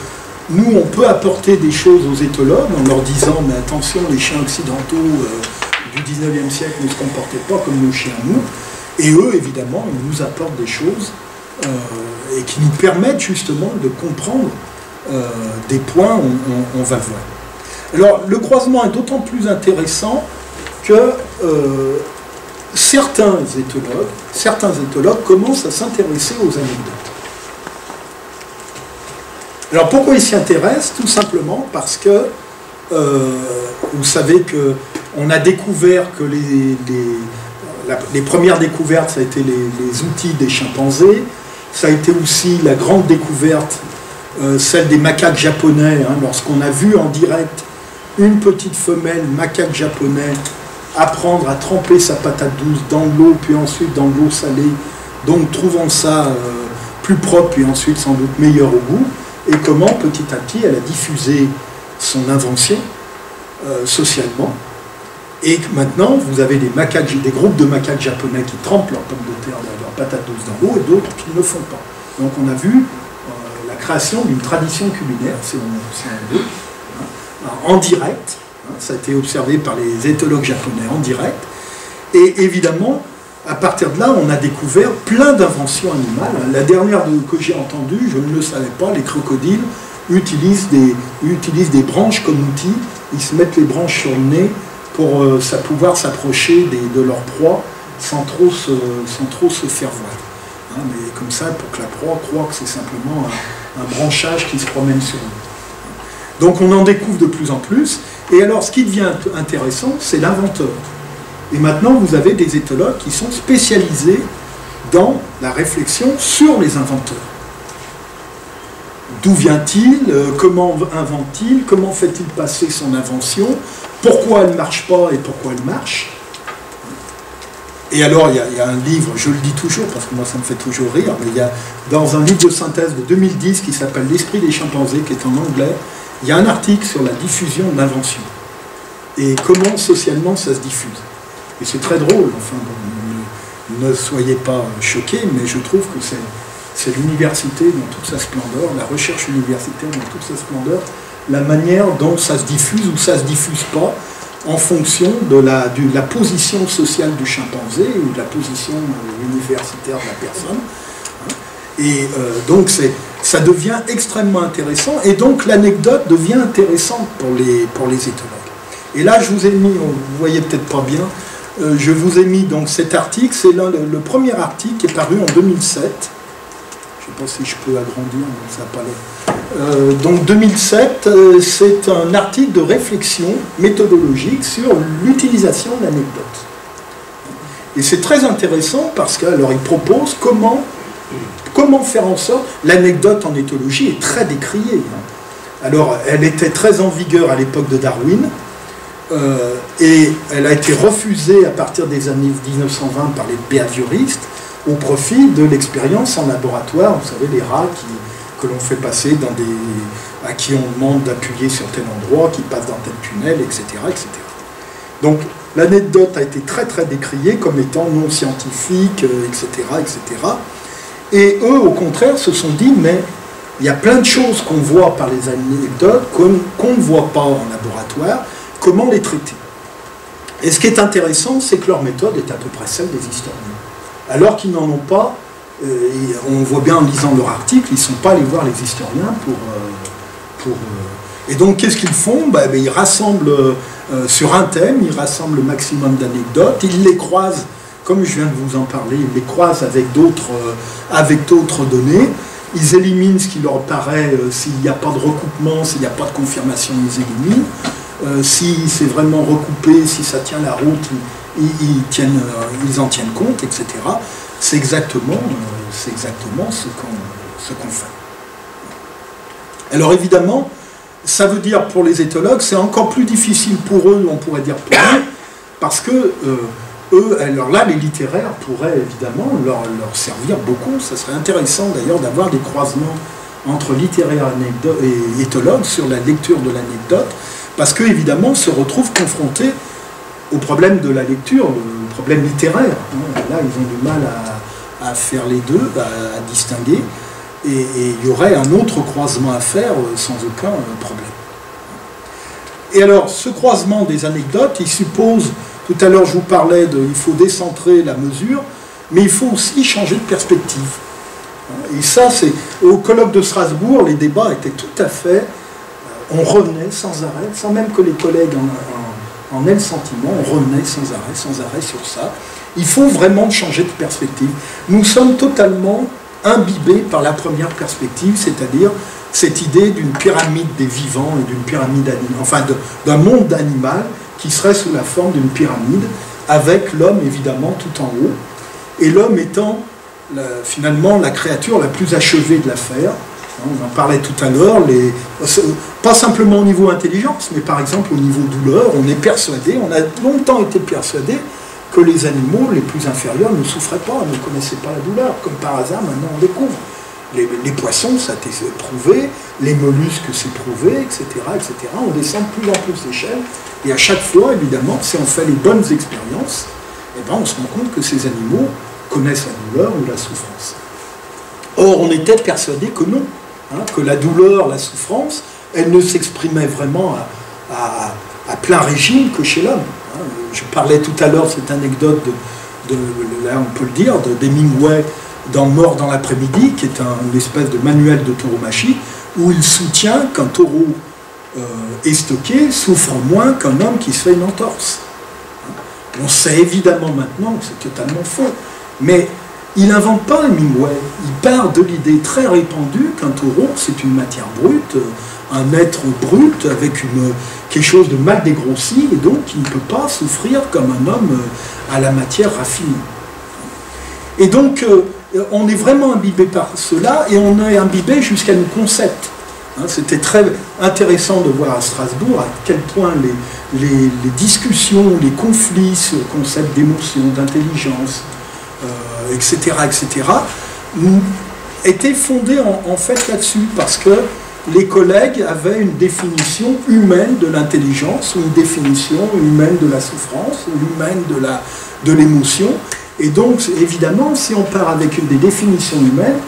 nous, on peut apporter des choses aux éthologues en leur disant, mais attention, les chiens occidentaux du 19e siècle ne se comportaient pas comme nos chiens, nous, et eux, évidemment, ils nous apportent des choses et qui nous permettent justement de comprendre des points, on va le voir. Alors, le croisement est d'autant plus intéressant que certains éthologues commencent à s'intéresser aux anecdotes. Alors, pourquoi ils s'y intéressent? Tout simplement parce que vous savez qu'on a découvert que les premières découvertes, ça a été les outils des chimpanzés, ça a été aussi la grande découverte, celle des macaques japonais, hein, lorsqu'on a vu en direct une petite femelle macaque japonais apprendre à tremper sa patate douce dans l'eau, puis ensuite dans l'eau salée, donc trouvant ça plus propre et ensuite sans doute meilleur au goût, et comment petit à petit elle a diffusé son invention socialement. Et maintenant, vous avez des groupes de macaques japonais qui trempent leurs pommes de terre, leurs patates douces dans l'eau, et d'autres qui ne le font pas. Donc on a vu la création d'une tradition culinaire, si on veut, en direct. Ça a été observé par les éthologues japonais en direct. Et évidemment, à partir de là, on a découvert plein d'inventions animales. La dernière que j'ai entendue, je ne le savais pas, les crocodiles utilisent des branches comme outil. Ils se mettent les branches sur le nez pour pouvoir s'approcher de leur proie sans trop se faire voir. Mais comme ça, pour que la proie croie que c'est simplement un branchage qui se promène sur nous. Donc on en découvre de plus en plus. Et alors, ce qui devient intéressant, c'est l'inventeur. Et maintenant, vous avez des éthologues qui sont spécialisés dans la réflexion sur les inventeurs. D'où vient-il? Comment invente-t-il? Comment fait-il passer son invention? Pourquoi elle ne marche pas et pourquoi elle marche? Et alors, il y a un livre, je le dis toujours parce que moi ça me fait toujours rire, mais il y a dans un livre de synthèse de 2010 qui s'appelle L'esprit des chimpanzés, qui est en anglais, il y a un article sur la diffusion de l'invention et comment socialement ça se diffuse. Et c'est très drôle, enfin, bon, ne soyez pas choqués, mais je trouve que c'est l'université dans toute sa splendeur, la recherche universitaire dans toute sa splendeur, la manière dont ça se diffuse ou ça ne se diffuse pas en fonction de la position sociale du chimpanzé ou de la position universitaire de la personne. Et donc ça devient extrêmement intéressant, et donc l'anecdote devient intéressante pour les éthologues. Et là, je vous ai mis, vous voyez peut-être pas bien, je vous ai mis donc cet article, c'est le premier article qui est paru en 2007. Je ne sais pas si je peux agrandir, mais ça n'a pas l'air. Donc 2007, c'est un article de réflexion méthodologique sur l'utilisation de l'anecdote. Et c'est très intéressant parce qu'il propose comment faire en sorte... L'anecdote en éthologie est très décriée. Alors, elle était très en vigueur à l'époque de Darwin, et elle a été refusée à partir des années 1920 par les behavioristes au profit de l'expérience en laboratoire. Vous savez, les rats que l'on fait passer à qui on demande d'appuyer sur tel endroit, qui passent dans tel tunnel, etc. etc. Donc, l'anecdote a été très très décriée comme étant non scientifique, etc., etc. Et eux, au contraire, se sont dit, mais il y a plein de choses qu'on voit par les anecdotes qu'on ne voit pas en laboratoire, comment les traiter? Et ce qui est intéressant, c'est que leur méthode est à peu près celle des historiens. Alors qu'ils n'en ont pas, on voit bien en lisant leur article, ils ne sont pas allés voir les historiens Et donc, qu'est-ce qu'ils font? Ils rassemblent sur un thème, ils rassemblent le maximum d'anecdotes, ils les croisent, comme je viens de vous en parler, ils les croisent avec d'autres données, ils éliminent ce qui leur paraît, s'il n'y a pas de recoupement, s'il n'y a pas de confirmation, ils éliminent. Si c'est vraiment recoupé, si ça tient la route, ils en tiennent compte, etc. C'est exactement ce qu'on fait. Alors évidemment, ça veut dire pour les éthologues, c'est encore plus difficile pour eux, on pourrait dire pour eux, parce que eux, alors là, les littéraires pourraient évidemment leur servir beaucoup. Ça serait intéressant d'ailleurs d'avoir des croisements entre littéraires et éthologues sur la lecture de l'anecdote, parce qu'évidemment, se retrouvent confrontés au problème de la lecture, le problème littéraire. Là, ils ont du mal à faire les deux, à distinguer, et il y aurait un autre croisement à faire sans aucun problème. Et alors, ce croisement des anecdotes, il suppose, tout à l'heure je vous parlais il faut décentrer la mesure, mais il faut aussi changer de perspective. Et ça, c'est au colloque de Strasbourg, les débats étaient tout à fait... On revenait sans arrêt, sans même que les collègues en aient le sentiment, on revenait sans arrêt sur ça. Il faut vraiment changer de perspective. Nous sommes totalement imbibés par la première perspective, c'est-à-dire cette idée d'une pyramide des vivants et d'une pyramide animale, enfin d'un monde animal qui serait sous la forme d'une pyramide, avec l'homme évidemment tout en haut, et l'homme étant finalement la créature la plus achevée de l'affaire. On en parlait tout à l'heure, pas simplement au niveau intelligence, mais par exemple au niveau douleur, on est persuadé, on a longtemps été persuadé que les animaux les plus inférieurs ne souffraient pas, ne connaissaient pas la douleur. Comme par hasard, maintenant on découvre Les poissons, ça a été prouvé, les mollusques, c'est prouvé, etc., etc. On descend de plus en plus d'échelle, et à chaque fois, évidemment, si on fait les bonnes expériences, eh ben, on se rend compte que ces animaux connaissent la douleur ou la souffrance. Or, on était persuadé que non, hein, que la douleur, la souffrance, elle ne s'exprimait vraiment à plein régime que chez l'homme. Hein. Je parlais tout à l'heure, cette anecdote là on peut le dire, d'Hemingway dans Mort dans l'après-midi, qui est une espèce de manuel de tauromachie, où il soutient qu'un taureau estoqué souffre moins qu'un homme qui se fait une entorse. On sait évidemment maintenant que c'est totalement faux, mais il n'invente pas Hemingway. Il part de l'idée très répandue qu'un taureau, c'est une matière brute, un être brut avec quelque chose de mal dégrossi, et donc il ne peut pas souffrir comme un homme à la matière raffinée. Et donc, on est vraiment imbibé par cela, et on est imbibé jusqu'à nos concepts. Hein, c'était très intéressant de voir à Strasbourg à quel point les discussions, les conflits sur le concept d'émotion, d'intelligence, etc., étaient fondés en fait là-dessus, parce que les collègues avaient une définition humaine de l'intelligence, ou une définition humaine de la souffrance, ou humaine de l'émotion. Et donc, évidemment, si on part avec des définitions humaines,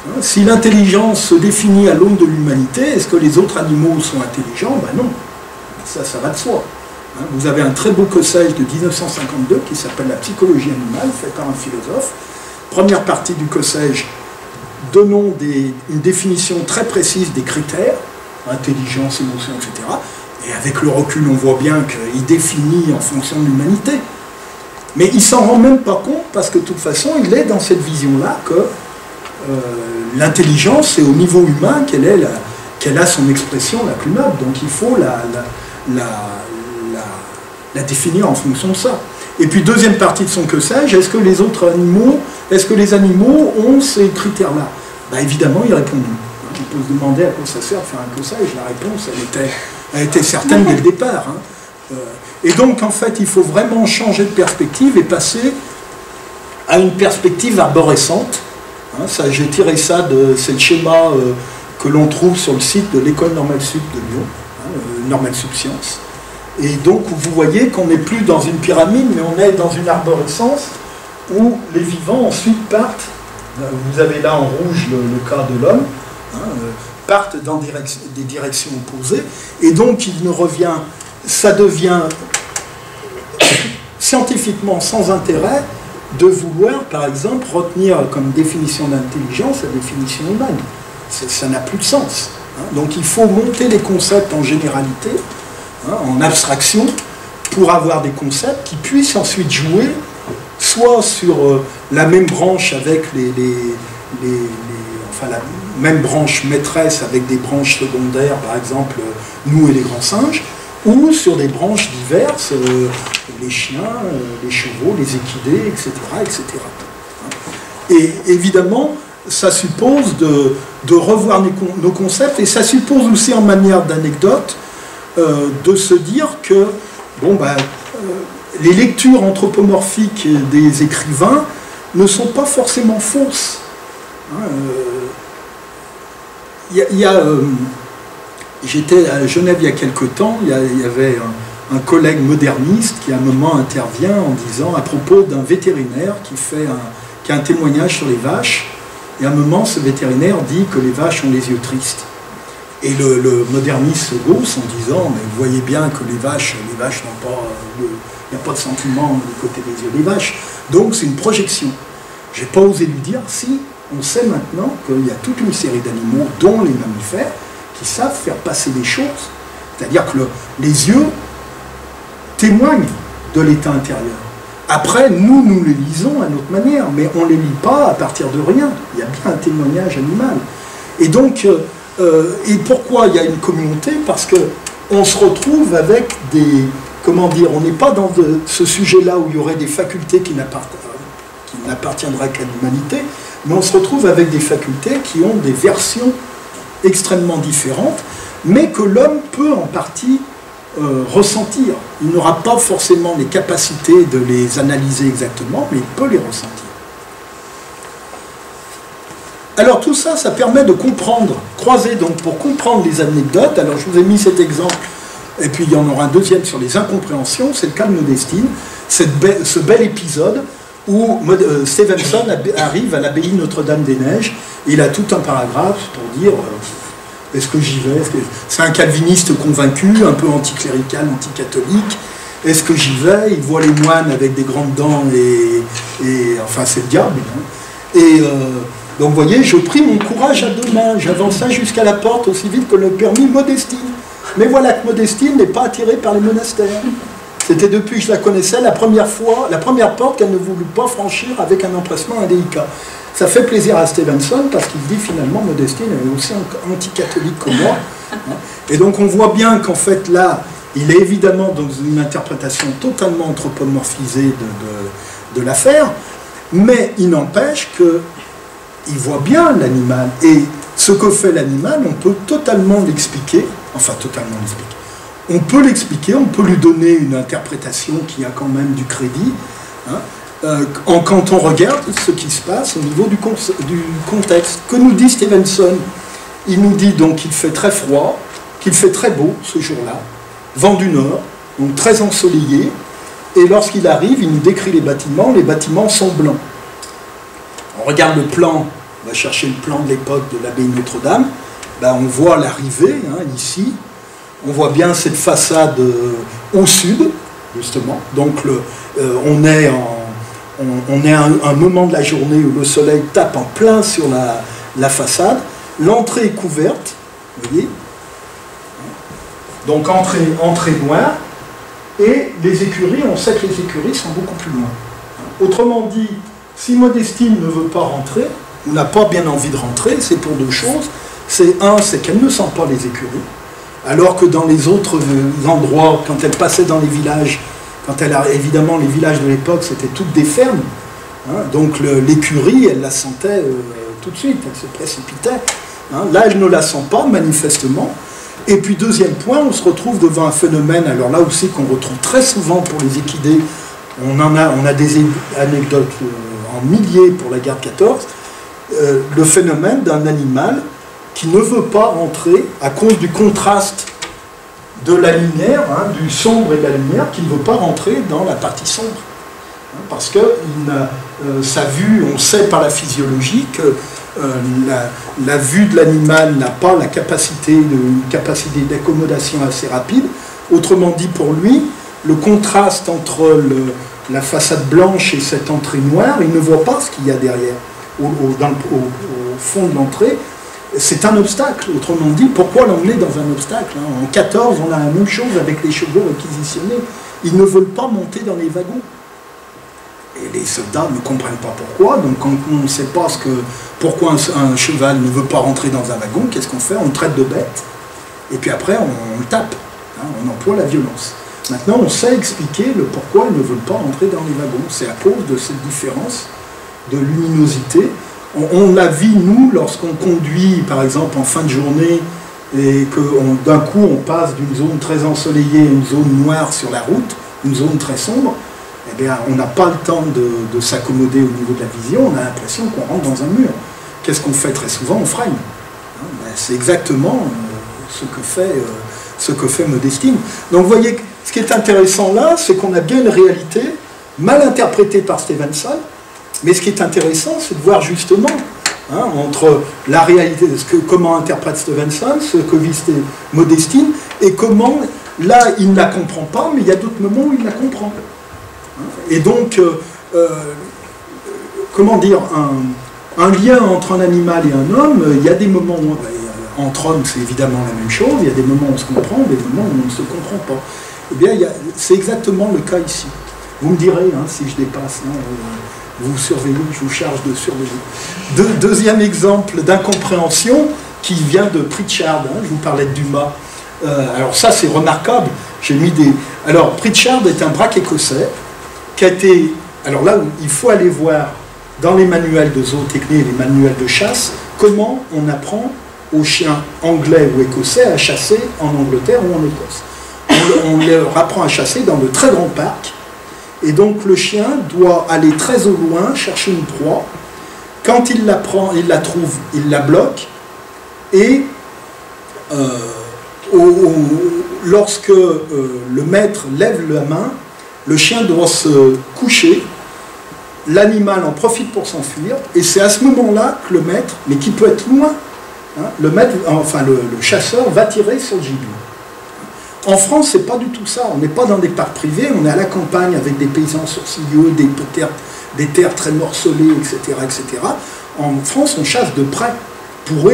hein, si l'intelligence se définit à l'aune de l'humanité, est-ce que les autres animaux sont intelligents? Ben non, ça va de soi. Hein, vous avez un très beau Cossage de 1952 qui s'appelle La psychologie animale, fait par un philosophe. Première partie du Cossage, donnons une définition très précise des critères, intelligence, émotion, etc. Et avec le recul, on voit bien qu'il définit en fonction de l'humanité. Mais il ne s'en rend même pas compte, parce que de toute façon, il est dans cette vision-là que l'intelligence, c'est au niveau humain qu'elle a son expression la plus noble. Donc il faut la définir en fonction de ça. Et puis deuxième partie de son Cossage, est-ce que les autres animaux, est-ce que les animaux ont ces critères-là? Ben évidemment, il répond non. On peut se demander à quoi ça sert de faire un Cossage. La réponse, elle était certaine dès le départ. Hein. Et donc, en fait, il faut vraiment changer de perspective et passer à une perspective arborescente. Hein, j'ai tiré ça, c'est le schéma que l'on trouve sur le site de l'École Normale Sup de Lyon, hein, Normale Sup Sciences. Et donc, vous voyez qu'on n'est plus dans une pyramide, mais on est dans une arborescence où les vivants ensuite partent, vous avez là en rouge le cas de l'homme, hein, partent dans des directions opposées, et donc il ne revient, ça devient scientifiquement sans intérêt de vouloir, par exemple, retenir comme définition d'intelligence la définition humaine. Ça n'a plus de sens. Hein. Donc il faut monter les concepts en généralité, hein, en abstraction, pour avoir des concepts qui puissent ensuite jouer soit sur la même branche avec enfin la même branche maîtresse avec des branches secondaires, par exemple nous et les grands singes, ou sur des branches diverses, les chiens, les chevaux, les équidés, etc., etc. Et évidemment, ça suppose de revoir nos concepts, et ça suppose aussi, en manière d'anecdote, de se dire que bon, les lectures anthropomorphiques des écrivains ne sont pas forcément fausses. J'étais à Genève il y a quelque temps, il y avait un collègue moderniste qui à un moment intervient en disant, à propos d'un vétérinaire qui a un témoignage sur les vaches, et à un moment ce vétérinaire dit que les vaches ont les yeux tristes. Et le moderniste se gausse en disant, mais vous voyez bien que les vaches n'ont pas, il n'y a pas de sentiment du côté des yeux des vaches, donc c'est une projection. Je n'ai pas osé lui dire, si, on sait maintenant qu'il y a toute une série d'animaux, dont les mammifères, qui savent faire passer des choses. C'est-à-dire que les yeux témoignent de l'état intérieur. Après, nous les lisons à notre manière, mais on ne les lit pas à partir de rien. Il y a bien un témoignage animal. Et donc, et pourquoi il y a une communauté? Parce qu'on se retrouve avec des... Comment dire? On n'est pas dans ce sujet-là où il y aurait des facultés qui n'appartiendraient qu'à l'humanité, mais on se retrouve avec des facultés qui ont des versions extrêmement différentes, mais que l'homme peut en partie ressentir. Il n'aura pas forcément les capacités de les analyser exactement, mais il peut les ressentir. Alors tout ça, ça permet de comprendre, croiser donc pour comprendre les anecdotes. Alors je vous ai mis cet exemple, et puis il y en aura un deuxième sur les incompréhensions, c'est le cas de Modestine, ce bel épisode où Stevenson arrive à l'abbaye Notre-Dame-des-Neiges, et il a tout un paragraphe pour dire est-ce que j'y vais, c'est un calviniste convaincu, un peu anticlérical, anticatholique, est-ce que j'y vais, il voit les moines avec des grandes dents, et enfin c'est le diable, hein. Et donc vous voyez, je pris mon courage à deux mains, j'avançai jusqu'à la porte aussi vite que le permis Modestine. Mais voilà que Modestine n'est pas attirée par les monastères. C'était depuis que je la connaissais la première porte qu'elle ne voulut pas franchir avec un empressement indélicat. Ça fait plaisir à Stevenson parce qu'il dit finalement Modestine est aussi anticatholique que moi. Et donc on voit bien qu'en fait là, il est évidemment dans une interprétation totalement anthropomorphisée de l'affaire, mais il n'empêche qu'il voit bien l'animal. Et ce que fait l'animal, on peut totalement l'expliquer, enfin totalement l'expliquer. On peut l'expliquer, on peut lui donner une interprétation qui a quand même du crédit, hein, quand on regarde ce qui se passe au niveau du contexte. Que nous dit Stevenson? Il nous dit donc qu'il fait très froid, qu'il fait très beau ce jour-là, vent du nord, donc très ensoleillé, et lorsqu'il arrive, il nous décrit les bâtiments sont blancs. On regarde le plan, on va chercher le plan de l'époque de l'abbaye Notre-Dame, ben on voit l'arrivée, hein, ici, on voit bien cette façade au sud, justement, donc on est à un moment de la journée où le soleil tape en plein sur la façade, l'entrée est couverte, vous voyez, donc entrée noire, et les écuries, on sait que les écuries sont beaucoup plus loin. Autrement dit, si Modestine ne veut pas rentrer, ou n'a pas bien envie de rentrer, c'est pour deux choses. C'est qu'elle ne sent pas les écuries, alors que dans les autres endroits, quand elle passait dans les villages, évidemment les villages de l'époque, c'était toutes des fermes, hein, donc l'écurie, elle la sentait tout de suite, elle se précipitait. Hein. Là, elle ne la sent pas, manifestement. Et puis deuxième point, on se retrouve devant un phénomène, alors là aussi qu'on retrouve très souvent pour les équidés, on a des anecdotes en milliers pour la guerre de 14, le phénomène d'un animal qui ne veut pas rentrer à cause du contraste de la lumière, hein, du sombre et de la lumière, qui ne veut pas rentrer dans la partie sombre. Hein, parce que sa vue, on sait par la physiologie que la vue de l'animal n'a pas une capacité d'accommodation assez rapide. Autrement dit, pour lui, le contraste entre la façade blanche et cette entrée noire, il ne voit pas ce qu'il y a derrière, au fond de l'entrée. C'est un obstacle. Autrement dit, pourquoi l'emmener dans un obstacle, hein? En 14, on a la même chose avec les chevaux réquisitionnés. Ils ne veulent pas monter dans les wagons. Et les soldats ne comprennent pas pourquoi. Donc quand on ne sait pas pourquoi un cheval ne veut pas rentrer dans un wagon, qu'est-ce qu'on fait? On le traite de bête. Et puis après, on le tape. Hein, on emploie la violence. Maintenant, on sait expliquer le pourquoi ils ne veulent pas rentrer dans les wagons. C'est à cause de cette différence de luminosité. On l'a vu, nous, lorsqu'on conduit, par exemple, en fin de journée, et que d'un coup, on passe d'une zone très ensoleillée à une zone noire sur la route, une zone très sombre, eh bien, on n'a pas le temps de s'accommoder au niveau de la vision, on a l'impression qu'on rentre dans un mur. Qu'est-ce qu'on fait très souvent? On freine. Hein, c'est exactement ce que fait Modestine. Donc, vous voyez, ce qui est intéressant là, c'est qu'on a bien une réalité mal interprétée par Stevenson. Mais ce qui est intéressant, c'est de voir justement, hein, entre la réalité, comment interprète Stevenson, ce que vit Modestine, et comment, là, il ne la comprend pas, mais il y a d'autres moments où il la comprend. Et donc, comment dire, un lien entre un animal et un homme, il y a des moments où, entre hommes, c'est évidemment la même chose, il y a des moments où on se comprend, des moments où on ne se comprend pas. Eh bien, c'est exactement le cas ici. Vous me direz, hein, si je dépasse, hein, vous surveillez, je vous charge de surveiller. Deuxième exemple d'incompréhension qui vient de Pritchard, hein, je vous parlais de Dumas. Alors ça, c'est remarquable. J'ai mis des... Alors, Pritchard est un braque écossais qui a été... Alors là, il faut aller voir dans les manuels de zootechnie et les manuels de chasse comment on apprend aux chiens anglais ou écossais à chasser en Angleterre ou en Écosse. On leur apprend à chasser dans de très grands parcs. Et donc le chien doit aller très au loin chercher une proie. Quand il la prend, il la trouve, il la bloque, et lorsque le maître lève la main, le chien doit se coucher, l'animal en profite pour s'enfuir, et c'est à ce moment-là que le maître, mais qui peut être loin, hein, le chasseur va tirer sur le gibier. En France, c'est pas du tout ça. On n'est pas dans des parcs privés, on est à la campagne avec des paysans sourcilleux, des terres très morcelées, etc., etc. En France, on chasse de près pour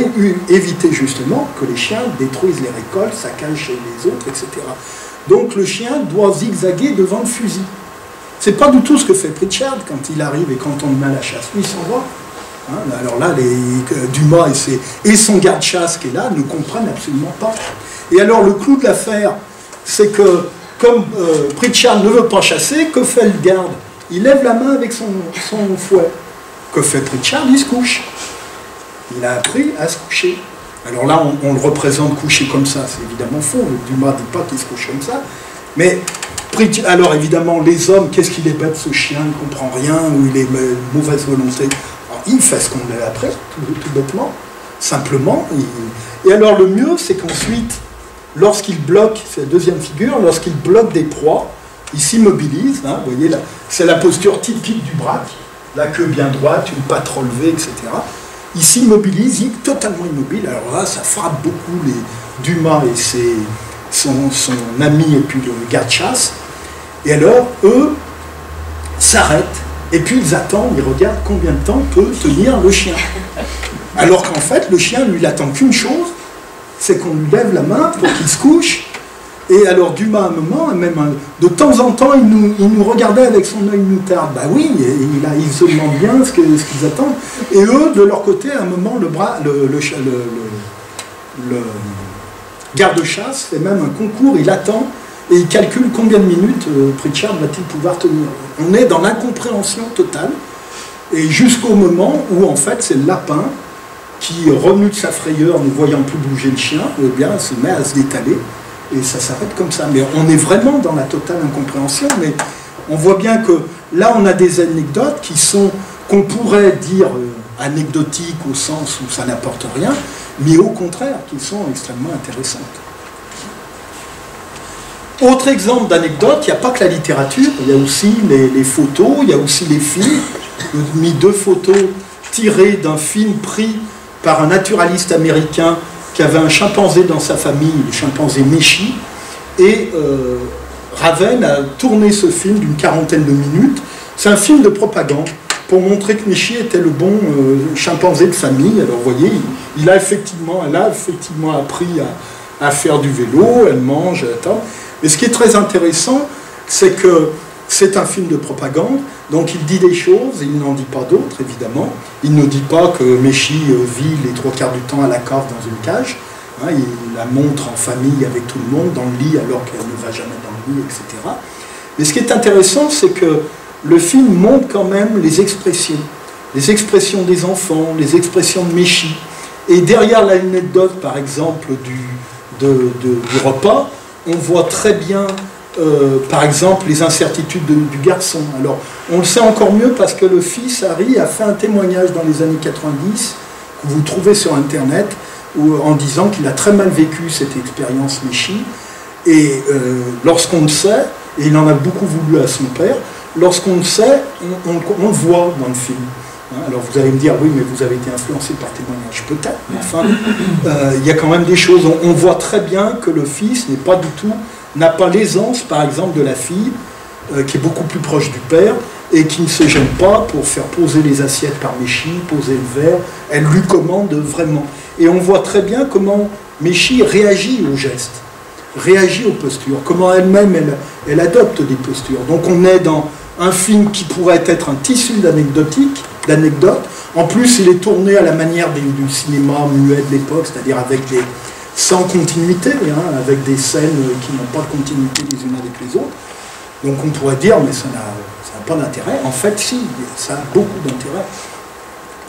éviter justement que les chiens détruisent les récoltes, saccagent chez les autres, etc. Donc le chien doit zigzaguer devant le fusil. C'est pas du tout ce que fait Pritchard quand il arrive et quand on le met à la chasse. Lui, il s'en va. Hein, alors là, Dumas et son garde-chasse qui est là ne comprennent absolument pas. Et alors le clou de l'affaire, c'est que comme Pritchard ne veut pas chasser, que fait le garde? Il lève la main avec son fouet. Que fait Pritchard? Il se couche. Il a appris à se coucher. Alors là, on le représente couché comme ça. C'est évidemment faux. Dumas ne dit pas qu'il se couche comme ça. Mais alors évidemment, les hommes, qu'est-ce qu'il est bête ce chien? Il ne comprend rien, ou il est mauvaise volonté. Alors, il fait ce qu'on lui a appris, tout bêtement. Simplement. Et alors le mieux, c'est qu'ensuite, lorsqu'il bloque, c'est la deuxième figure, lorsqu'il bloque des proies, il s'immobilise, hein, vous voyez là, c'est la posture typique du braque, la queue bien droite, une patte relevée, etc. Il s'immobilise, il est totalement immobile. Alors là, ça frappe beaucoup les Dumas et son ami et puis le garde-chasse. Et alors, eux s'arrêtent et puis ils attendent, ils regardent combien de temps peut tenir le chien. Alors qu'en fait, le chien, lui, il attend qu'une chose, c'est qu'on lui lève la main pour qu'il se couche. Et alors Dumas, à un moment, même de temps en temps, il nous regardait avec son œil moutarde. Bah oui, il se demande bien ce qu'ils attendent. Et eux, de leur côté, à un moment, le garde-chasse fait même un concours, il attend, et il calcule combien de minutes Pritchard va-t-il pouvoir tenir. On est dans l'incompréhension totale, et jusqu'au moment où, en fait, c'est le lapin qui, revenu de sa frayeur, ne voyant plus bouger le chien, eh bien, se met à se détaler. Et ça s'arrête comme ça. Mais on est vraiment dans la totale incompréhension. Mais on voit bien que là, on a des anecdotes qu'on pourrait dire anecdotiques au sens où ça n'apporte rien, mais au contraire, qui sont extrêmement intéressantes. Autre exemple d'anecdote, il n'y a pas que la littérature, il y a aussi les photos, il y a aussi les films. J'ai mis 2 photos tirées d'un film pris par un naturaliste américain qui avait un chimpanzé dans sa famille, le chimpanzé Méchi, et Raven a tourné ce film d'une 40aine de minutes. C'est un film de propagande pour montrer que Méchi était le bon chimpanzé de famille. Alors vous voyez, elle a effectivement appris à faire du vélo, elle mange, elle attend. Mais ce qui est très intéressant, c'est que c'est un film de propagande, donc il dit des choses, il n'en dit pas d'autres, évidemment. Il ne dit pas que Méchi vit les 3/4 du temps à la cave dans une cage. Hein, il la montre en famille avec tout le monde, dans le lit, alors qu'elle ne va jamais dans le lit, etc. Mais ce qui est intéressant, c'est que le film montre quand même les expressions des enfants, les expressions de Méchi. Et derrière l'anecdote, par exemple, du repas, on voit très bien par exemple, les incertitudes du garçon. Alors, on le sait encore mieux parce que le fils, Harry, a fait un témoignage dans les années 90, que vous trouvez sur Internet, en disant qu'il a très mal vécu cette expérience Méchi. Et lorsqu'on le sait, et il en a beaucoup voulu à son père, lorsqu'on le sait, on le voit dans le film. Alors vous allez me dire, oui, mais vous avez été influencé par témoignage, peut-être, mais enfin, il y a quand même des choses. On voit très bien que le fils n'est pas du tout, n'a pas l'aisance, par exemple, de la fille, qui est beaucoup plus proche du père, et qui ne se gêne pas pour faire poser les assiettes par Méchi, poser le verre. Elle lui commande vraiment. Et on voit très bien comment Méchi réagit aux gestes, réagit aux postures, comment elle-même, elle adopte des postures. Donc on est dans un film qui pourrait être un tissu d'anecdotes. En plus, il est tourné à la manière du cinéma muet de l'époque, c'est-à-dire sans continuité, hein, avec des scènes qui n'ont pas de continuité les unes avec les autres. Donc on pourrait dire, mais ça n'a pas d'intérêt. En fait, si, ça a beaucoup d'intérêt.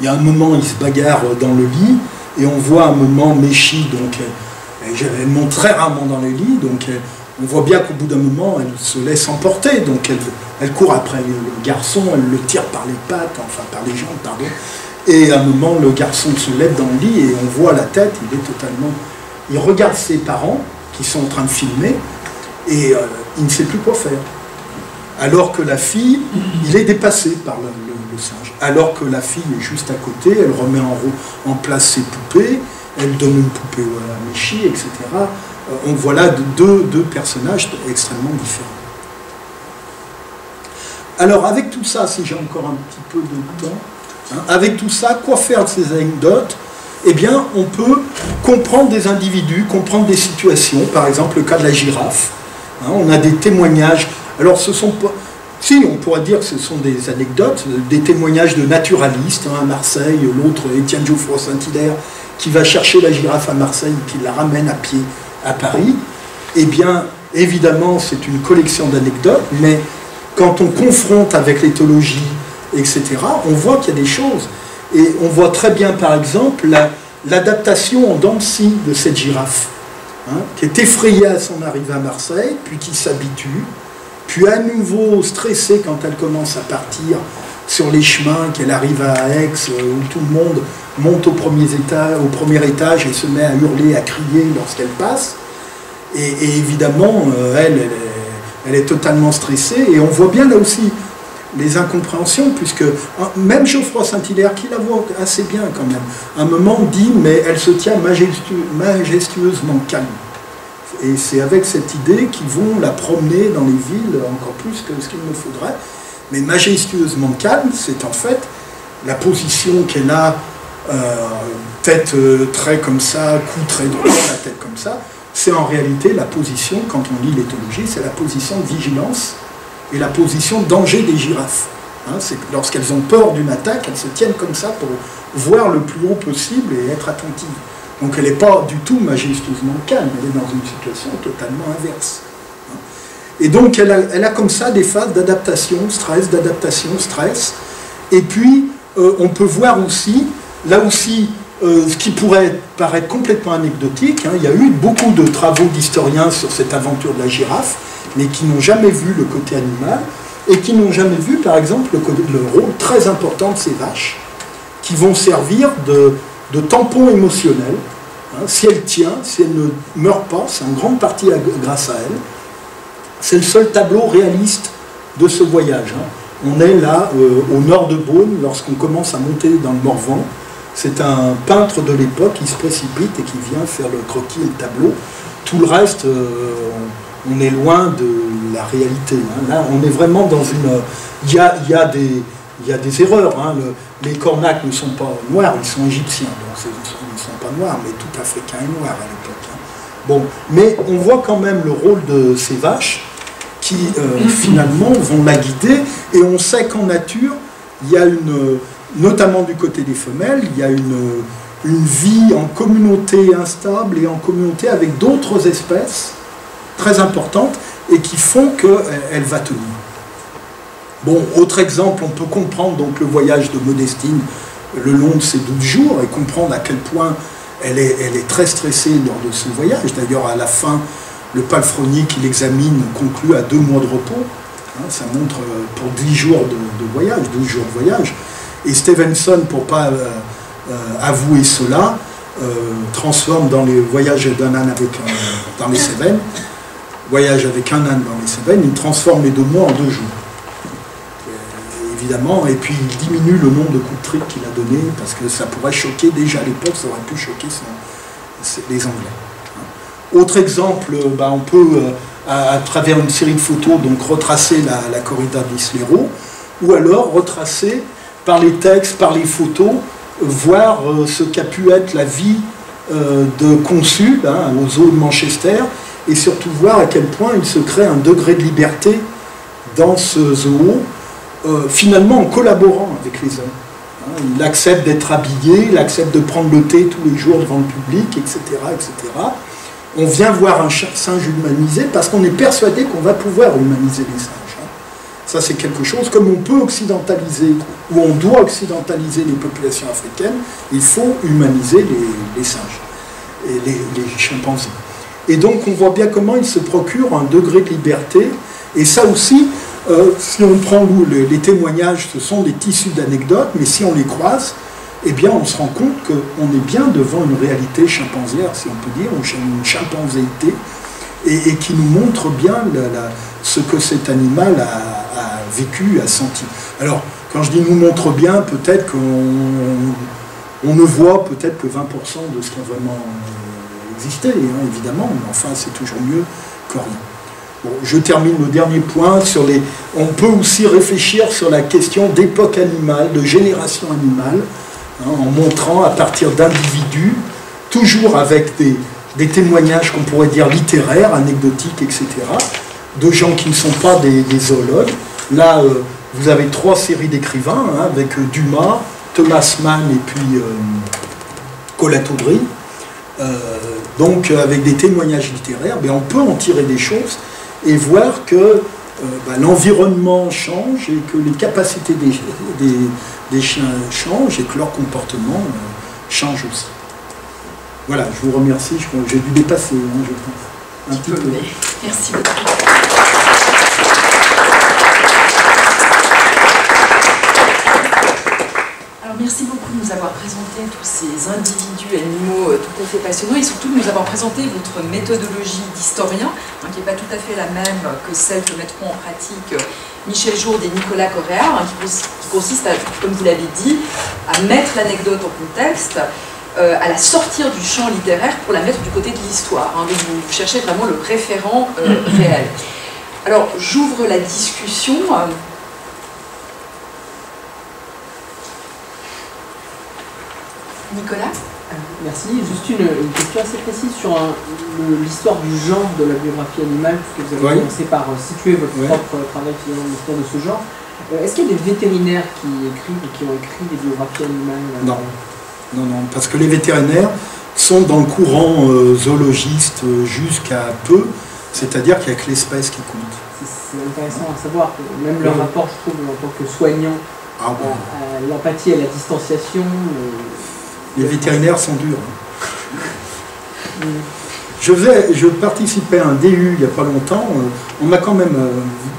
Il y a un moment, il se bagarre dans le lit, et on voit un moment Méchi, donc elle monte très rarement dans le lit, donc on voit bien qu'au bout d'un moment, elle se laisse emporter, donc elle court après le garçon, elle le tire par les pattes, enfin par les jambes, pardon, Et à un moment, le garçon se lève dans le lit et on voit la tête, il regarde ses parents qui sont en train de filmer et il ne sait plus quoi faire. Alors que la fille, il est dépassé par le singe. Alors que la fille est juste à côté, elle remet en place ses poupées, elle donne une poupée à Michi, etc. On voit là deux personnages extrêmement différents. Alors avec tout ça, si j'ai encore un petit peu de temps, avec tout ça, quoi faire de ces anecdotes? Eh bien, on peut comprendre des individus, comprendre des situations, par exemple le cas de la girafe. On a des témoignages. Alors, ce sont pas... Si, on pourrait dire que ce sont des anecdotes, des témoignages de naturalistes. À Marseille, l'autre, Étienne Geoffroy Saint-Hilaire, qui va chercher la girafe à Marseille, puis la ramène à pied à Paris. Eh bien, évidemment, c'est une collection d'anecdotes, mais quand on confronte avec l'éthologie, etc., on voit qu'il y a des choses. Et on voit très bien, par exemple, l'adaptation en dents de scie de cette girafe, qui est effrayée à son arrivée à Marseille, puis qui s'habitue, puis à nouveau stressée quand elle commence à partir sur les chemins, qu'elle arrive à Aix, où tout le monde monte au premier étage et se met à hurler, à crier lorsqu'elle passe. Et évidemment, elle est totalement stressée, et on voit bien là aussi les incompréhensions, puisque même Geoffroy Saint-Hilaire, qui la voit assez bien quand même, à un moment dit, mais elle se tient majestueusement calme. Et c'est avec cette idée qu'ils vont la promener dans les villes, encore plus que ce qu'il ne faudrait. Mais majestueusement calme, c'est en fait la position qu'elle a, tête très comme ça, cou très droit, la tête comme ça, c'est en réalité la position, quand on lit l'éthologie, c'est la position de vigilance et la position de danger des girafes. C'est lorsqu'elles ont peur d'une attaque, elles se tiennent comme ça pour voir le plus haut possible et être attentives. Donc elle n'est pas du tout majestueusement calme, elle est dans une situation totalement inverse. Et donc elle a comme ça des phases d'adaptation, stress, et puis on peut voir aussi, là aussi, ce qui pourrait paraître complètement anecdotique, il y a eu beaucoup de travaux d'historiens sur cette aventure de la girafe, mais qui n'ont jamais vu le côté animal, et qui n'ont jamais vu, par exemple, le rôle très important de ces vaches, qui vont servir de tampon émotionnel. Si elle tient, si elle ne meurt pas, c'est en grande partie grâce à elle. C'est le seul tableau réaliste de ce voyage. On est là, au nord de Beaune, lorsqu'on commence à monter dans le Morvan. C'est un peintre de l'époque qui se précipite et qui vient faire le croquis et le tableau. Tout le reste, on est loin de la réalité. Là, on est vraiment dans une... Il y a des erreurs. Les cornacs ne sont pas noirs, ils sont égyptiens. Donc ils ne sont pas noirs, mais tout Africain est noir à l'époque. Bon, mais on voit quand même le rôle de ces vaches qui, finalement, vont la guider. Et on sait qu'en nature, il y a notamment du côté des femelles, il y a une vie en communauté instable et en communauté avec d'autres espèces très importantes et qui font qu'elle va tenir. Bon, autre exemple, on peut comprendre donc le voyage de Modestine le long de ces 12 jours et comprendre à quel point elle est très stressée lors de ce voyage. D'ailleurs, à la fin, le palefrenier qui l'examine conclut à 2 mois de repos. Ça montre pour 10 jours de voyage, 12 jours de voyage. Et Stevenson, pour ne pas avouer cela, transforme dans les voyages d'un âne dans les Cévennes, voyage avec un âne dans les Cévennes, il transforme les 2 mois en 2 jours. Évidemment, et puis il diminue le nombre de coups de trick qu'il a donné, parce que ça pourrait choquer, déjà à l'époque, ça aurait pu choquer les Anglais. Autre exemple, on peut, à travers une série de photos, donc retracer la corrida d'Islero, ou alors retracer par les textes, par les photos, voir ce qu'a pu être la vie de consul aux zoos de Manchester, et surtout voir à quel point il se crée un degré de liberté dans ce zoo, finalement en collaborant avec les hommes. Il accepte d'être habillé, il accepte de prendre le thé tous les jours devant le public, etc. etc. On vient voir un singe humanisé parce qu'on est persuadé qu'on va pouvoir humaniser les singes. Ça, c'est quelque chose, comme on peut occidentaliser, ou on doit occidentaliser les populations africaines, il faut humaniser les singes, et les chimpanzés. Et donc, on voit bien comment ils se procurent un degré de liberté, et ça aussi, si on prend les témoignages, ce sont des tissus d'anecdotes, mais si on les croise, eh bien on se rend compte qu'on est bien devant une réalité chimpanzéenne, si on peut dire, une chimpanzéité, et qui nous montre bien ce que cet animal a vécu, a senti. Alors, quand je dis nous montre bien, peut-être qu'on ne voit peut-être que 20% de ce qui a vraiment existé, hein, évidemment, mais enfin c'est toujours mieux que rien. Bon, je termine le dernier point sur les... On peut aussi réfléchir sur la question d'époque animale, de génération animale, hein, en montrant à partir d'individus, toujours avec des témoignages qu'on pourrait dire littéraires, anecdotiques, etc., de gens qui ne sont pas des zoologues. Là, vous avez 3 séries d'écrivains, hein, avec Dumas, Thomas Mann et puis Colette-Audry. Donc, avec des témoignages littéraires, on peut en tirer des choses et voir que l'environnement change et que les capacités des chiens changent et que leur comportement change aussi. Voilà, je vous remercie. J'ai dû dépasser, hein, je pense. Un petit peu. Merci beaucoup. Merci beaucoup de nous avoir présenté tous ces individus animaux tout à fait passionnants et surtout de nous avoir présenté votre méthodologie d'historien, hein, qui n'est pas tout à fait la même que celle que mettront en pratique Michel Jourde et Nicolas Corréard, hein, qui consiste, comme vous l'avez dit, à mettre l'anecdote en contexte, à la sortir du champ littéraire pour la mettre du côté de l'histoire. Hein, donc vous cherchez vraiment le référent réel. Alors j'ouvre la discussion. Nicolas ? Merci. Juste une question assez précise sur l'histoire du genre de la biographie animale, puisque vous avez commencé par situer votre propre travail finalement dans l'histoire de ce genre. Est-ce qu'il y a des vétérinaires qui écrivent ou qui ont écrit des biographies animales? Non. Non, parce que les vétérinaires sont dans le courant zoologiste jusqu'à peu, c'est-à-dire qu'il n'y a que l'espèce qui compte. C'est intéressant à savoir, même leur rapport, je trouve, en tant que soignant, à l'empathie, à la distanciation. Les vétérinaires sont durs. Hein. Je participais à un DU il n'y a pas longtemps, on m'a quand même,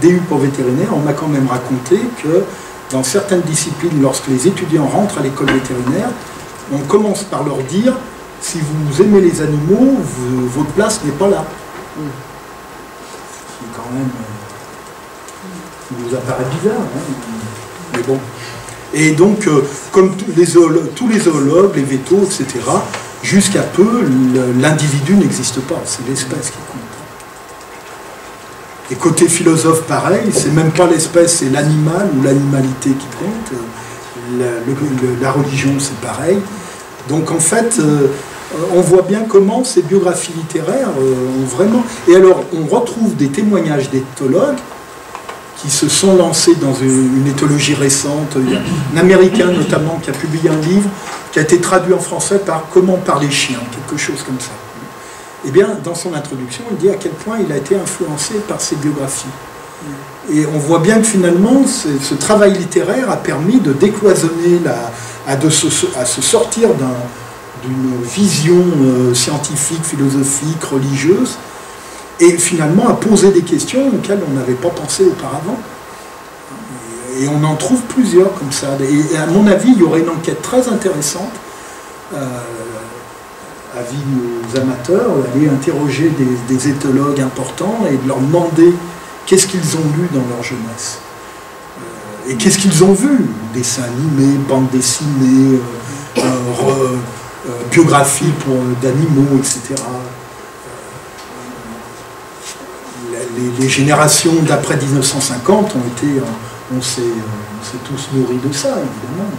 DU pour vétérinaire, on m'a quand même raconté que dans certaines disciplines, lorsque les étudiants rentrent à l'école vétérinaire, on commence par leur dire, si vous aimez les animaux, votre place n'est pas là. C'est quand même... ça vous apparaît bizarre, hein, mais bon. Et donc, comme tous les zoologues, les vétos, etc., jusqu'à peu, l'individu n'existe pas, c'est l'espèce qui compte. Et côté philosophe, pareil, c'est même pas l'espèce, c'est l'animal ou l'animalité qui compte. La religion, c'est pareil. Donc en fait, on voit bien comment ces biographies littéraires ont vraiment... Et alors, on retrouve des témoignages d'éthologues qui se sont lancés dans une éthologie récente. Il y a un Américain notamment qui a publié un livre qui a été traduit en français par « Comment parler chien », quelque chose comme ça. Eh bien, dans son introduction, il dit à quel point il a été influencé par ces biographies. Et on voit bien que finalement, ce travail littéraire a permis de décloisonner, à se sortir d'une vision scientifique, philosophique, religieuse, et finalement à poser des questions auxquelles on n'avait pas pensé auparavant. Et on en trouve plusieurs comme ça. Et à mon avis, il y aurait une enquête très intéressante, avis aux amateurs, aller interroger des éthologues importants et de leur demander qu'est-ce qu'ils ont lu dans leur jeunesse. Et qu'est-ce qu'ils ont vu? Dessins animés, bandes dessinées, biographies d'animaux, etc. Les générations d'après 1950 ont été, on s'est tous nourris de ça, évidemment.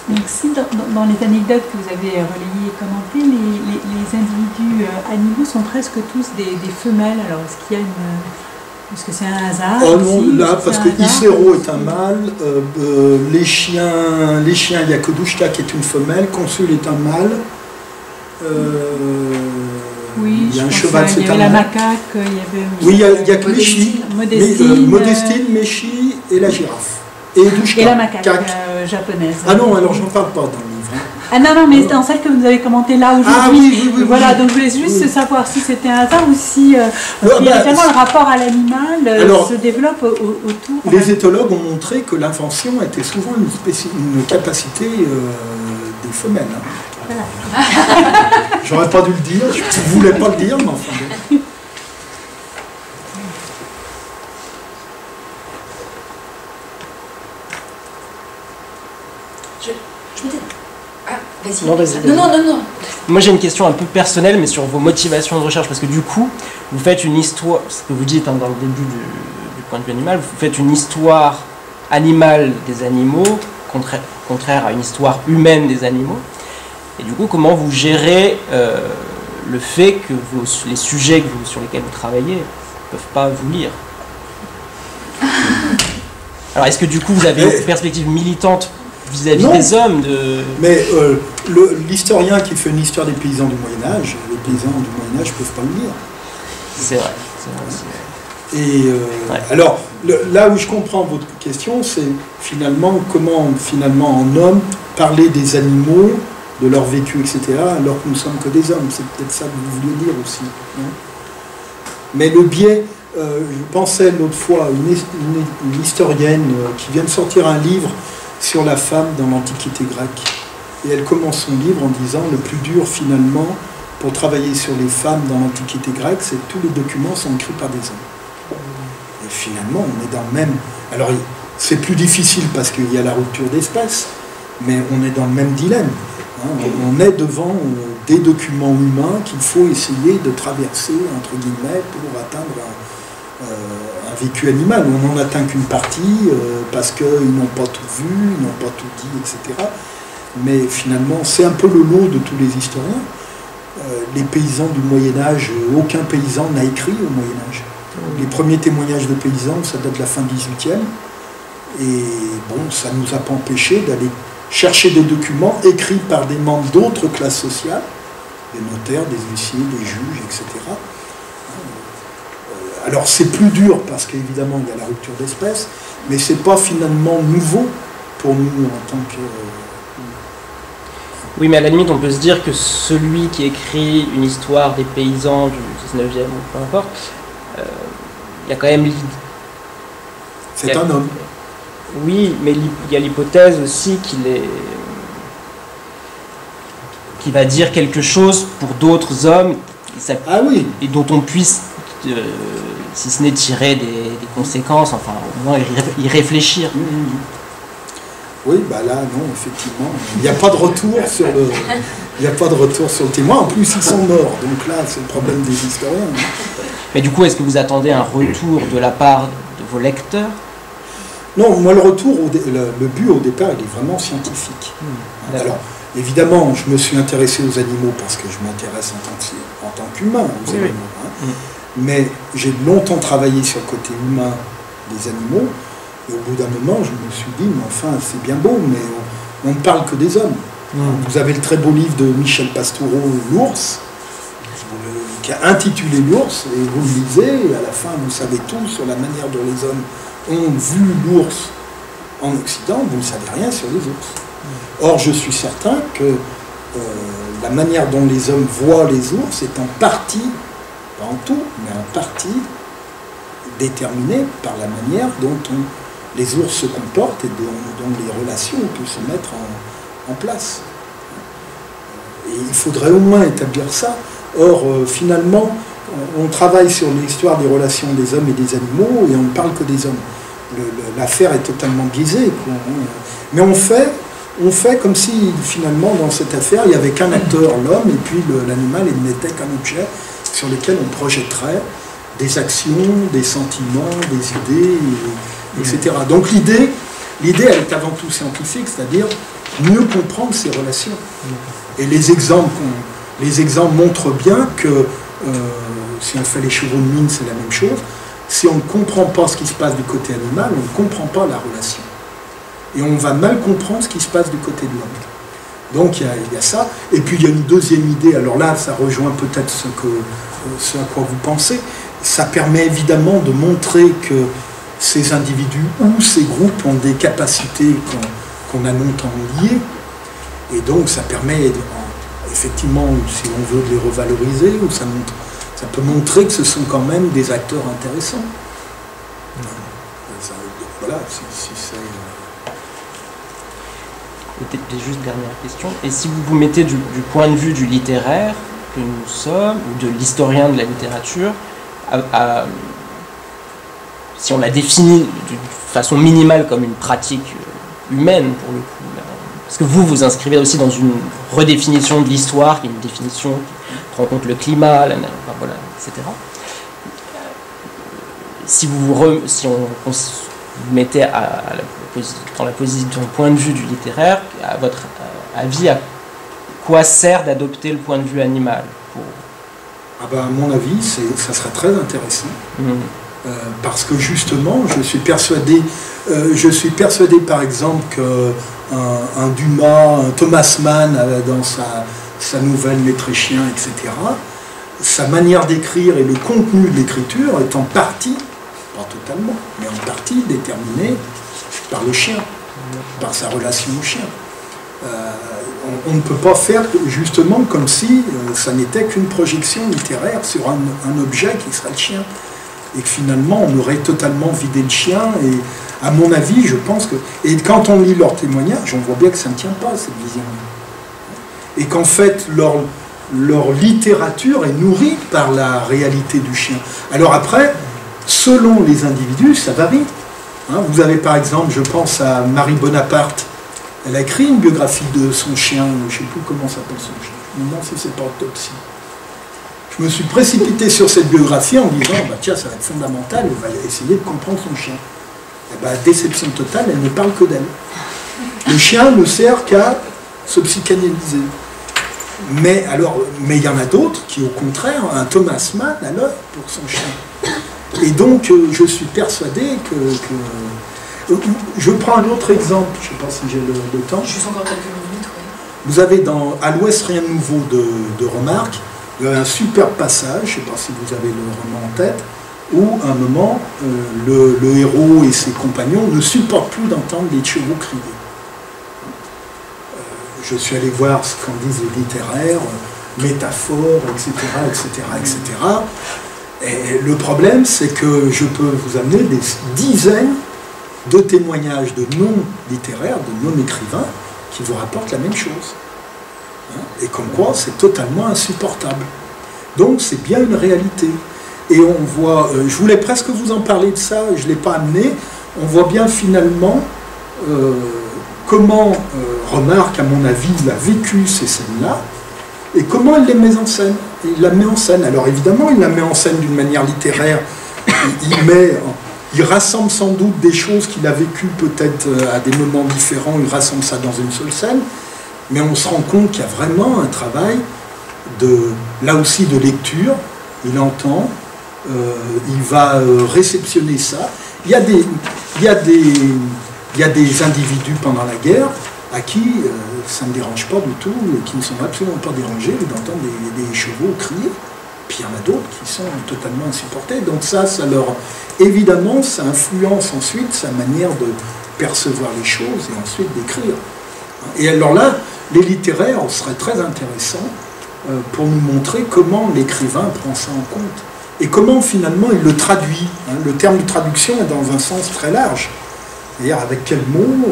Donc si dans les anecdotes que vous avez relayées et commentées, les individus animaux sont presque tous des femelles, alors est-ce qu'il y a une... Est-ce que c'est un hasard? Oh non, là, parce que Icero est un mâle, les chiens, il n'y a que Douchka qui est une femelle, Consul est un mâle, oui, il y a un cheval, c'est un mâle. Il y avait la macaque, il y avait... Oui, il n'y a que Méchi, Modestine, Méchi et la girafe. Et Douchka. Et la macaque japonaise. Ah non, alors j'en parle pas dans le livre. Hein. Ah non, mais dans celle que vous avez commentée là aujourd'hui. Ah oui. Voilà, donc je voulais juste savoir si c'était un hasard ou si évidemment le rapport à l'animal se développe autour. Les éthologues ont montré que l'invention était souvent une capacité des femelles. Hein. Voilà. J'aurais pas dû le dire, je ne voulais pas le dire, mais enfin. Non, vas-y. Non. Moi j'ai une question un peu personnelle, mais sur vos motivations de recherche, parce que du coup, vous faites une histoire, ce que vous dites hein, dans le début du point de vue animal, vous faites une histoire animale des animaux, contraire à une histoire humaine des animaux. Et du coup, comment vous gérez le fait que les sujets sur lesquels vous travaillez ne peuvent pas vous lire? Alors est-ce que du coup vous avez une perspective militante vis-à-vis des hommes Mais l'historien qui fait une histoire des paysans du Moyen-Âge, les paysans du Moyen-Âge ne peuvent pas le lire. C'est vrai. Et alors, là où je comprends votre question, c'est finalement comment, en homme, parler des animaux, de leur vécu, etc., alors que nous ne sommes que des hommes. C'est peut-être ça que vous vouliez dire aussi. Hein. Mais le biais, je pensais l'autre fois à une historienne qui vient de sortir un livre sur la femme dans l'Antiquité grecque. Et elle commence son livre en disant le plus dur finalement pour travailler sur les femmes dans l'Antiquité grecque, c'est que tous les documents sont écrits par des hommes. Et finalement, on est dans le même... Alors, c'est plus difficile parce qu'il y a la rupture d'espèces, mais on est dans le même dilemme. Hein. On est devant des documents humains qu'il faut essayer de traverser, entre guillemets, pour atteindre un vécu animal. On n'en atteint qu'une partie parce qu'ils n'ont pas tout vu, ils n'ont pas tout dit, etc. Mais finalement, c'est un peu le lot de tous les historiens. Les paysans du Moyen-Âge, aucun paysan n'a écrit au Moyen-Âge. Les premiers témoignages de paysans, ça date de la fin 18e. Et bon, ça ne nous a pas empêché d'aller chercher des documents écrits par des membres d'autres classes sociales, des notaires, des huissiers, des juges, etc. Alors c'est plus dur parce qu'évidemment il y a la rupture d'espèces, mais c'est pas finalement nouveau pour nous en tant que... Oui, mais à la limite on peut se dire que celui qui écrit une histoire des paysans du 19e ou peu importe, il y a quand même... C'est un homme. Oui, mais il y a l'hypothèse aussi qu'il va dire quelque chose pour d'autres hommes et dont on puisse, si ce n'est tirer des conséquences, enfin au moins y réfléchir. Oui, bah là, non, effectivement, il n'y a pas de retour sur le... Il n'y a pas de retour sur le témoin, en plus ils sont morts, donc là c'est le problème des historiens. Mais du coup, est-ce que vous attendez un retour de la part de vos lecteurs? Non, moi le retour, le but au départ, il est vraiment scientifique. Alors, évidemment, je me suis intéressé aux animaux parce que je m'intéresse en tant qu'humain aux animaux. Hein. Mais j'ai longtemps travaillé sur le côté humain des animaux, et au bout d'un moment, je me suis dit, mais enfin, c'est bien beau, mais on ne parle que des hommes. Vous avez le très beau livre de Michel Pastoureau, L'ours, qui a intitulé L'ours, et vous le lisez, et à la fin, vous savez tout sur la manière dont les hommes ont vu l'ours en Occident, vous ne savez rien sur les ours. Or, je suis certain que la manière dont les hommes voient les ours est en partie, pas en tout, mais en partie déterminée par la manière dont les ours se comportent et dont les relations peuvent se mettre en place. Et il faudrait au moins établir ça. Or, finalement, on travaille sur l'histoire des relations des hommes et des animaux et on ne parle que des hommes. L'affaire est totalement biaisée, quoi. Mais on fait comme si finalement dans cette affaire il n'y avait qu'un acteur, l'homme, et puis l'animal n'était qu'un objet sur lequel on projetterait des actions, des sentiments, des idées, etc. Donc l'idée elle est avant tout scientifique, c'est-à-dire mieux comprendre ces relations. Et les exemples montrent bien que si on fait les chevaux de mine, c'est la même chose. Si on ne comprend pas ce qui se passe du côté animal, on ne comprend pas la relation. Et on va mal comprendre ce qui se passe du côté de l'homme. Donc il y a ça. Et puis il y a une deuxième idée, alors là, ça rejoint peut-être ce à quoi vous pensez. Ça permet évidemment de montrer que ces individus ou ces groupes ont des capacités qu'on a longtemps liées. Et donc ça permet, effectivement, si on veut de les revaloriser, ou ça peut montrer que ce sont quand même des acteurs intéressants. Voilà, si c'est... Et juste dernière question. Et si vous vous mettez du point de vue du littéraire que nous sommes, ou de l'historien de la littérature, si on la définit d'une façon minimale comme une pratique humaine, pour le coup, là, parce que vous inscrivez aussi dans une redéfinition de l'histoire, qui est une définition qui prend en compte le climat, voilà, etc. Si on se mettait dans la position, point de vue du littéraire, à votre avis, à quoi sert d'adopter le point de vue animal à mon avis, ça serait très intéressant. Parce que justement, je suis persuadé par exemple qu'un Dumas, un Thomas Mann, dans sa nouvelle Maître et Chien, etc., sa manière d'écrire et le contenu de l'écriture est en partie, pas totalement, mais en partie déterminé par le chien, par sa relation au chien. On ne peut pas faire justement comme si ça n'était qu'une projection littéraire sur un objet qui serait le chien. Et que finalement, on aurait totalement vidé le chien. Et à mon avis, je pense que... Et quand on lit leurs témoignages, on voit bien que ça ne tient pas, cette vision. Et qu'en fait, leur littérature est nourrie par la réalité du chien. Alors après, selon les individus, ça varie. Vous avez par exemple, je pense à Marie Bonaparte. Elle a écrit une biographie de son chien, je ne sais plus comment s'appelle son chien. Je me demande si c'est pas Autopsie. Je me suis précipité sur cette biographie en disant, tiens, ça va être fondamental, on va essayer de comprendre son chien. Et déception totale, elle ne parle que d'elle. Le chien ne sert qu'à se psychanalyser. Mais il y en a d'autres qui, au contraire, un Thomas Mann à l'œil pour son chien. Et donc, je suis persuadé que je prends un autre exemple, je ne sais pas si j'ai le temps. Juste encore quelques minutes, oui. Vous avez À l'Ouest, rien de nouveau de Remarque, il y a un super passage, je ne sais pas si vous avez le roman en tête, où à un moment, le héros et ses compagnons ne supportent plus d'entendre les chevaux crier. Je suis allé voir ce qu'en disent les littéraires, métaphores, etc., etc., etc. Et le problème, c'est que je peux vous amener des dizaines de témoignages de non-littéraires, de non-écrivains, qui vous rapportent la même chose. Et comme quoi, c'est totalement insupportable. Donc, c'est bien une réalité. Et on voit, je voulais presque vous en parler de ça, je ne l'ai pas amené, on voit bien finalement comment Remarque, à mon avis, il a vécu ces scènes-là, et comment il les met en scène. Et il la met en scène. Alors évidemment, il la met en scène d'une manière littéraire, il rassemble sans doute des choses qu'il a vécues peut-être à des moments différents, il rassemble ça dans une seule scène, mais on se rend compte qu'il y a vraiment un travail là aussi de lecture, il entend, il va réceptionner ça. Il y a des individus pendant la guerre à qui ça ne dérange pas du tout, qui ne sont absolument pas dérangés d'entendre des chevaux crier. Puis il y en a d'autres qui sont totalement insupportés. Donc ça leur... Évidemment, ça influence ensuite sa manière de percevoir les choses et ensuite d'écrire. Et alors là, les littéraires seraient très intéressants pour nous montrer comment l'écrivain prend ça en compte. Et comment finalement il le traduit. Le terme de traduction est dans un sens très large. C'est-à-dire avec quel mot,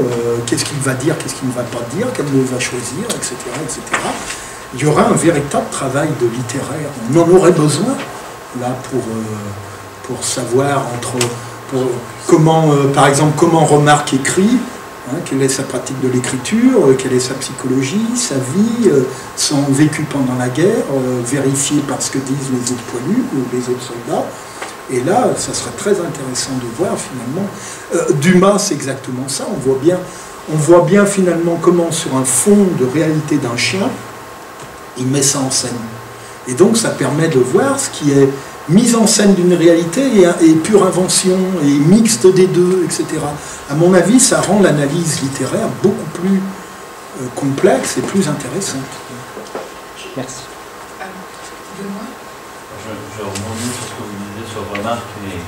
qu'est-ce qu'il va dire, qu'est-ce qu'il ne va pas dire, quel mot il va choisir, etc., etc. Il y aura un véritable travail de littéraire. On en aurait besoin, là, pour savoir comment, par exemple, comment Remarque écrit, quelle est sa pratique de l'écriture, quelle est sa psychologie, sa vie, son vécu pendant la guerre, vérifié par ce que disent les autres poilus ou les autres soldats. Et là, ça serait très intéressant de voir finalement. Dumas, c'est exactement ça. On voit bien finalement comment sur un fond de réalité d'un chien, il met ça en scène. Et donc ça permet de voir ce qui est mise en scène d'une réalité et pure invention, et mixte des deux, etc. À mon avis, ça rend l'analyse littéraire beaucoup plus complexe et plus intéressante. Merci. Je rebondis sur ce que vous disiez sur Remarque, et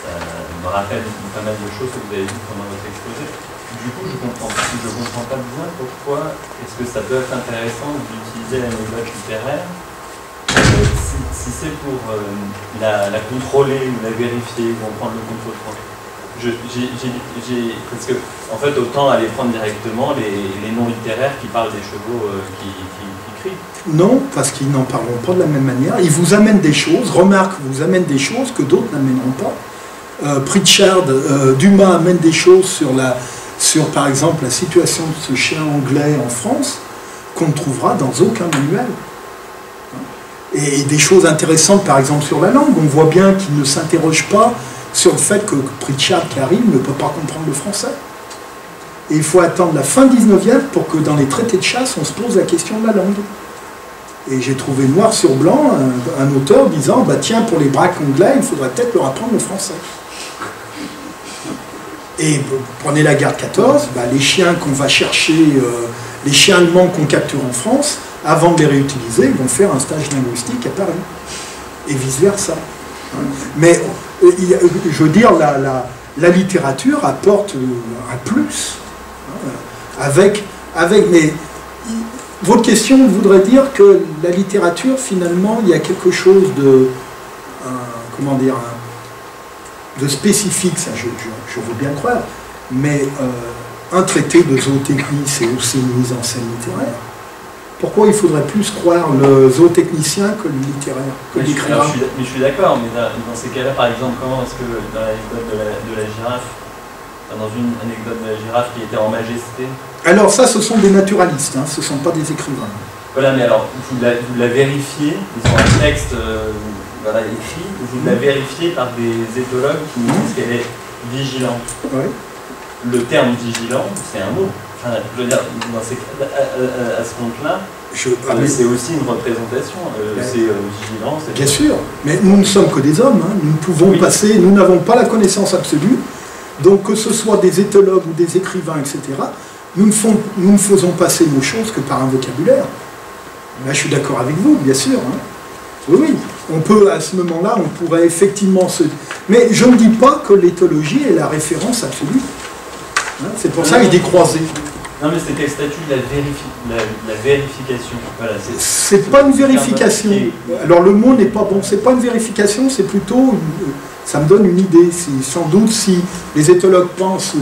ça me rappelle pas mal de choses que vous avez dit pendant votre exposé. Du coup, je comprends pas bien pourquoi est-ce que ça peut être intéressant d'utiliser l'anecdote littéraire si c'est pour la contrôler ou la vérifier ou en prendre le contre-temps. Parce que, en fait, autant aller prendre directement les noms littéraires qui parlent des chevaux qui crient. Non, parce qu'ils n'en parleront pas de la même manière. Ils vous amènent des choses, remarque, vous amènent des choses que d'autres n'amèneront pas. Pritchard, Dumas amène des choses sur, par exemple, la situation de ce chien anglais en France, qu'on ne trouvera dans aucun manuel. Et des choses intéressantes, par exemple, sur la langue. On voit bien qu'il ne s'interroge pas sur le fait que Pritchard, qui arrive, ne peut pas comprendre le français. Et il faut attendre la fin 19e pour que dans les traités de chasse, on se pose la question de la langue. Et j'ai trouvé noir sur blanc un auteur disant bah, tiens, pour les braques anglais, il faudrait peut-être leur apprendre le français. Et prenez la guerre de 14, bah, les chiens qu'on va chercher, les chiens allemands qu'on capture en France, avant de les réutiliser, ils vont faire un stage linguistique à Paris. Et vice-versa. Mais je veux dire, la littérature apporte un plus. Mais votre question voudrait dire que la littérature, finalement, il y a quelque chose de, comment dire, de spécifique, ça je veux bien croire, mais un traité de zootechnie, c'est aussi une mise en scène littéraire. Pourquoi il faudrait plus croire le zootechnicien que le littéraire, que l'écrivain? Je suis d'accord, mais dans ces cas-là, par exemple, comment est-ce que dans l'anecdote de la girafe, dans une anecdote de la girafe qui était en majesté? Alors ça, ce sont des naturalistes, hein, ce ne sont pas des écrivains. Voilà, mais alors, vous la vérifiez, ils ont un texte voilà, écrit, vous la vérifiez par des éthologues qui nous disent qu'elle est vigilante. Oui. Le terme vigilant, c'est un mot. Enfin, je veux dire, à ce compte-là, c'est aussi une représentation. C'est vigilance. Bien sûr, mais nous ne sommes que des hommes. Hein. Nous pouvons passer, nous n'avons pas la connaissance absolue. Donc que ce soit des éthologues ou des écrivains, etc., nous ne faisons passer nos choses que par un vocabulaire. Là, je suis d'accord avec vous, bien sûr. Hein. Oui, on peut, à ce moment-là, on pourrait effectivement se... Mais je ne dis pas que l'éthologie est la référence absolue. Hein, c'est pour ça que je dis croisé. Non, mais c'était le statut de la vérification. Voilà, c'est pas une vérification. Alors le mot n'est pas bon. C'est pas une vérification, c'est plutôt... ça me donne une idée. Sans doute, si les éthologues pensent...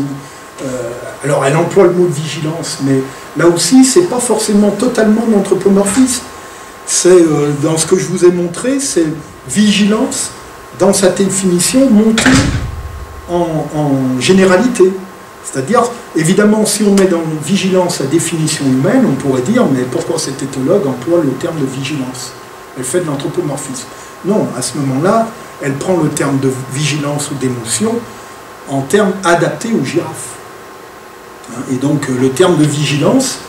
alors, elle emploie le mot de vigilance, mais là aussi, c'est pas forcément totalement d'anthropomorphisme. C'est, dans ce que je vous ai montré, c'est vigilance, dans sa définition, montée en généralité. C'est-à-dire, évidemment, si on met dans vigilance la définition humaine, on pourrait dire, mais pourquoi cet éthologue emploie le terme de vigilance? Elle fait de l'anthropomorphisme. Non, à ce moment-là, elle prend le terme de vigilance ou d'émotion en termes adaptés aux girafes. Et donc, le terme de vigilance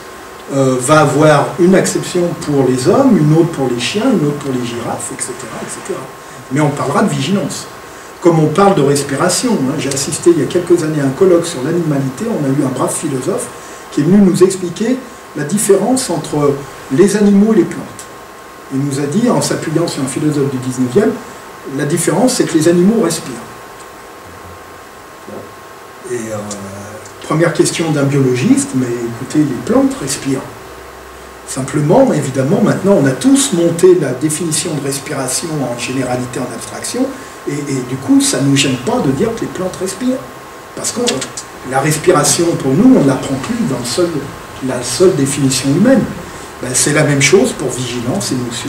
va avoir une acception pour les hommes, une autre pour les chiens, une autre pour les girafes, etc., etc. Mais on parlera de vigilance. Comme on parle de respiration, hein, j'ai assisté il y a quelques années à un colloque sur l'animalité, on a eu un brave philosophe qui est venu nous expliquer la différence entre les animaux et les plantes. Il nous a dit, en s'appuyant sur un philosophe du 19e, la différence c'est que les animaux respirent. Et première question d'un biologiste, mais écoutez, les plantes respirent. Simplement, évidemment, maintenant on a tous monté la définition de respiration en généralité, en abstraction, et du coup, ça ne nous gêne pas de dire que les plantes respirent. Parce que la respiration, pour nous, on ne l'apprend plus dans la seule définition humaine. Ben, c'est la même chose pour vigilance, émotion,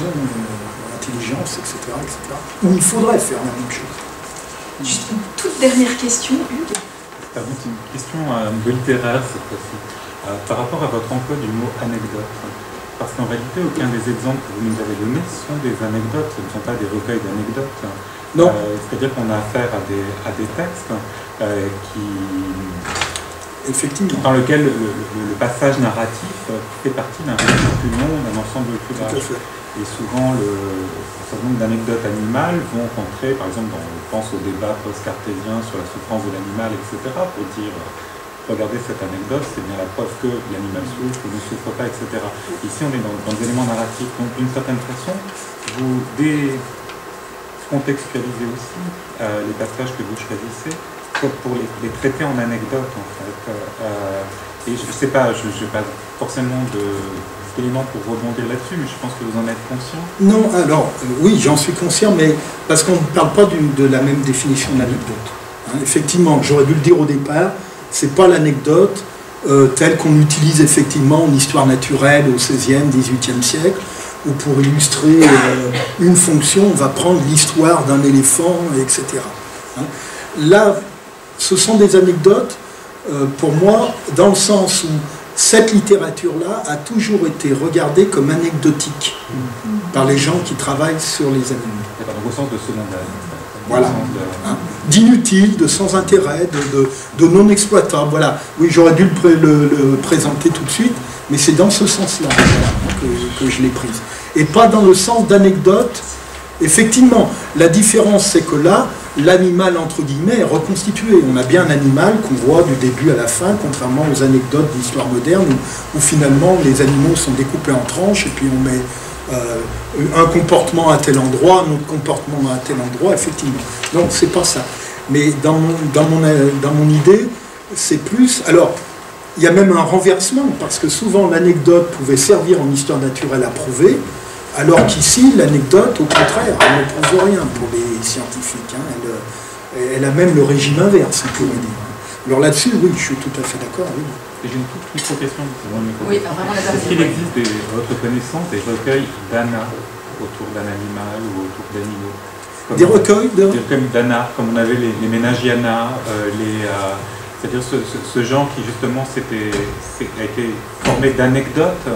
intelligence, etc., etc. Où il faudrait faire la même chose. Juste une toute dernière question, Hugues. C'est une question un peu littéraire cette fois-ci. Par rapport à votre emploi du mot anecdote. Parce qu'en réalité, aucun des exemples que vous nous avez donnés sont des anecdotes, ce ne sont pas des recueils d'anecdotes. Non. C'est-à-dire qu'on a affaire à des textes Effectivement. dans lesquels le passage narratif fait partie d'un récit plus long, d'un ensemble plus large. Et souvent, un certain nombre d'anecdotes animales vont rentrer, par exemple, on pense au débat post-cartésien sur la souffrance de l'animal, etc., pour dire, regardez cette anecdote, c'est bien la preuve que l'animal souffre ou ne souffre pas, etc. Ici, on est dans des éléments narratifs. Donc, d'une certaine façon, contextualiser aussi les passages que vous choisissez pour les traiter en anecdote en fait. Et je ne sais pas, je n'ai pas forcément d'éléments pour rebondir là-dessus, mais je pense que vous en êtes conscient. Non, alors, oui, j'en suis conscient, mais parce qu'on ne parle pas de la même définition de l'anecdote. Hein, effectivement, j'aurais dû le dire au départ, c'est pas l'anecdote telle qu'on utilise effectivement en histoire naturelle au XVIe, XVIIIe siècle, où pour illustrer une fonction, on va prendre l'histoire d'un éléphant, etc. Hein. Là, ce sont des anecdotes, pour moi, dans le sens où cette littérature-là a toujours été regardée comme anecdotique par les gens qui travaillent sur les animaux. D'accord, donc au sens de secondaire. Voilà. Hein, d'inutile, de sans intérêt, de non exploitable. Voilà. Oui, j'aurais dû le présenter tout de suite, mais c'est dans ce sens-là que je l'ai prise. Et pas dans le sens d'anecdote. Effectivement, la différence, c'est que là, l'animal, entre guillemets, est reconstitué. On a bien un animal qu'on voit du début à la fin, contrairement aux anecdotes d'histoire moderne, où finalement les animaux sont découpés en tranches, et puis on met un comportement à tel endroit, un autre comportement à tel endroit, effectivement. Donc, c'est pas ça. Mais dans mon idée, c'est plus... Alors, il y a même un renversement, parce que souvent l'anecdote pouvait servir en histoire naturelle à prouver, alors qu'ici, l'anecdote, au contraire, elle ne prouve rien pour les scientifiques. Hein. Elle a même le régime inverse, on pourrait dire. Alors là-dessus, oui, je suis tout à fait d'accord. Oui. J'ai une toute micro-question. Oui, vraiment la Est-ce qu'il existe, votre connaissance, des recueils d'ANA autour d'un animal ou autour d'animaux? Des recueils de... Des recueils d'ANA, comme on avait les Ménagiana, c'est-à-dire ce genre qui justement a été formé d'anecdotes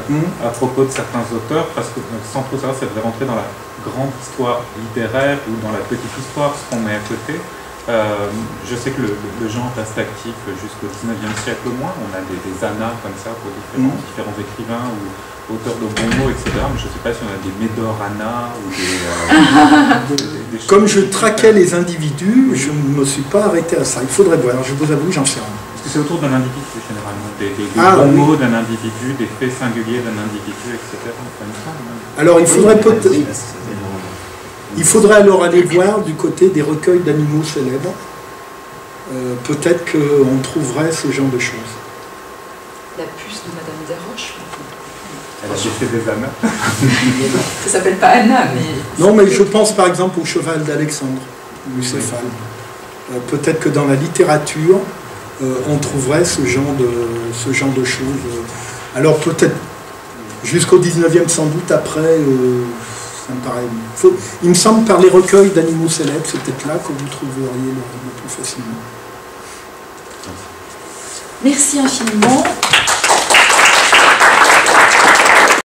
à propos de certains auteurs, parce que sans trop savoir, ça devrait rentrer dans la grande histoire littéraire ou dans la petite histoire, ce qu'on met à côté. Je sais que le genre reste actif jusqu'au 19e siècle au moins. On a des annas comme ça pour différents écrivains ou auteurs de bons mots, etc. Mais je ne sais pas si on a des Médor-Anna ou des Comme je traquais les individus, je ne me suis pas arrêté à ça. Il faudrait voir. Alors, je vous avoue, j'en sais rien. Parce que c'est autour d'un individu généralement, des bons mots d'un individu, des faits singuliers d'un individu, etc. Alors il faudrait peut-être... Il faudrait alors aller voir du côté des recueils d'animaux célèbres. Peut-être qu'on trouverait ce genre de choses. La puce de Madame Desroches. Elle a fait des Anna. Ça s'appelle pas Anna, mais... Non, mais je pense par exemple au cheval d'Alexandre, Bucéphale. Peut-être que dans la littérature, on trouverait ce genre de choses. Alors peut-être jusqu'au 19e sans doute, après... ça me paraît... Il me semble par les recueils d'animaux célèbres, c'est peut-être là que vous trouveriez le plus facilement. Merci infiniment.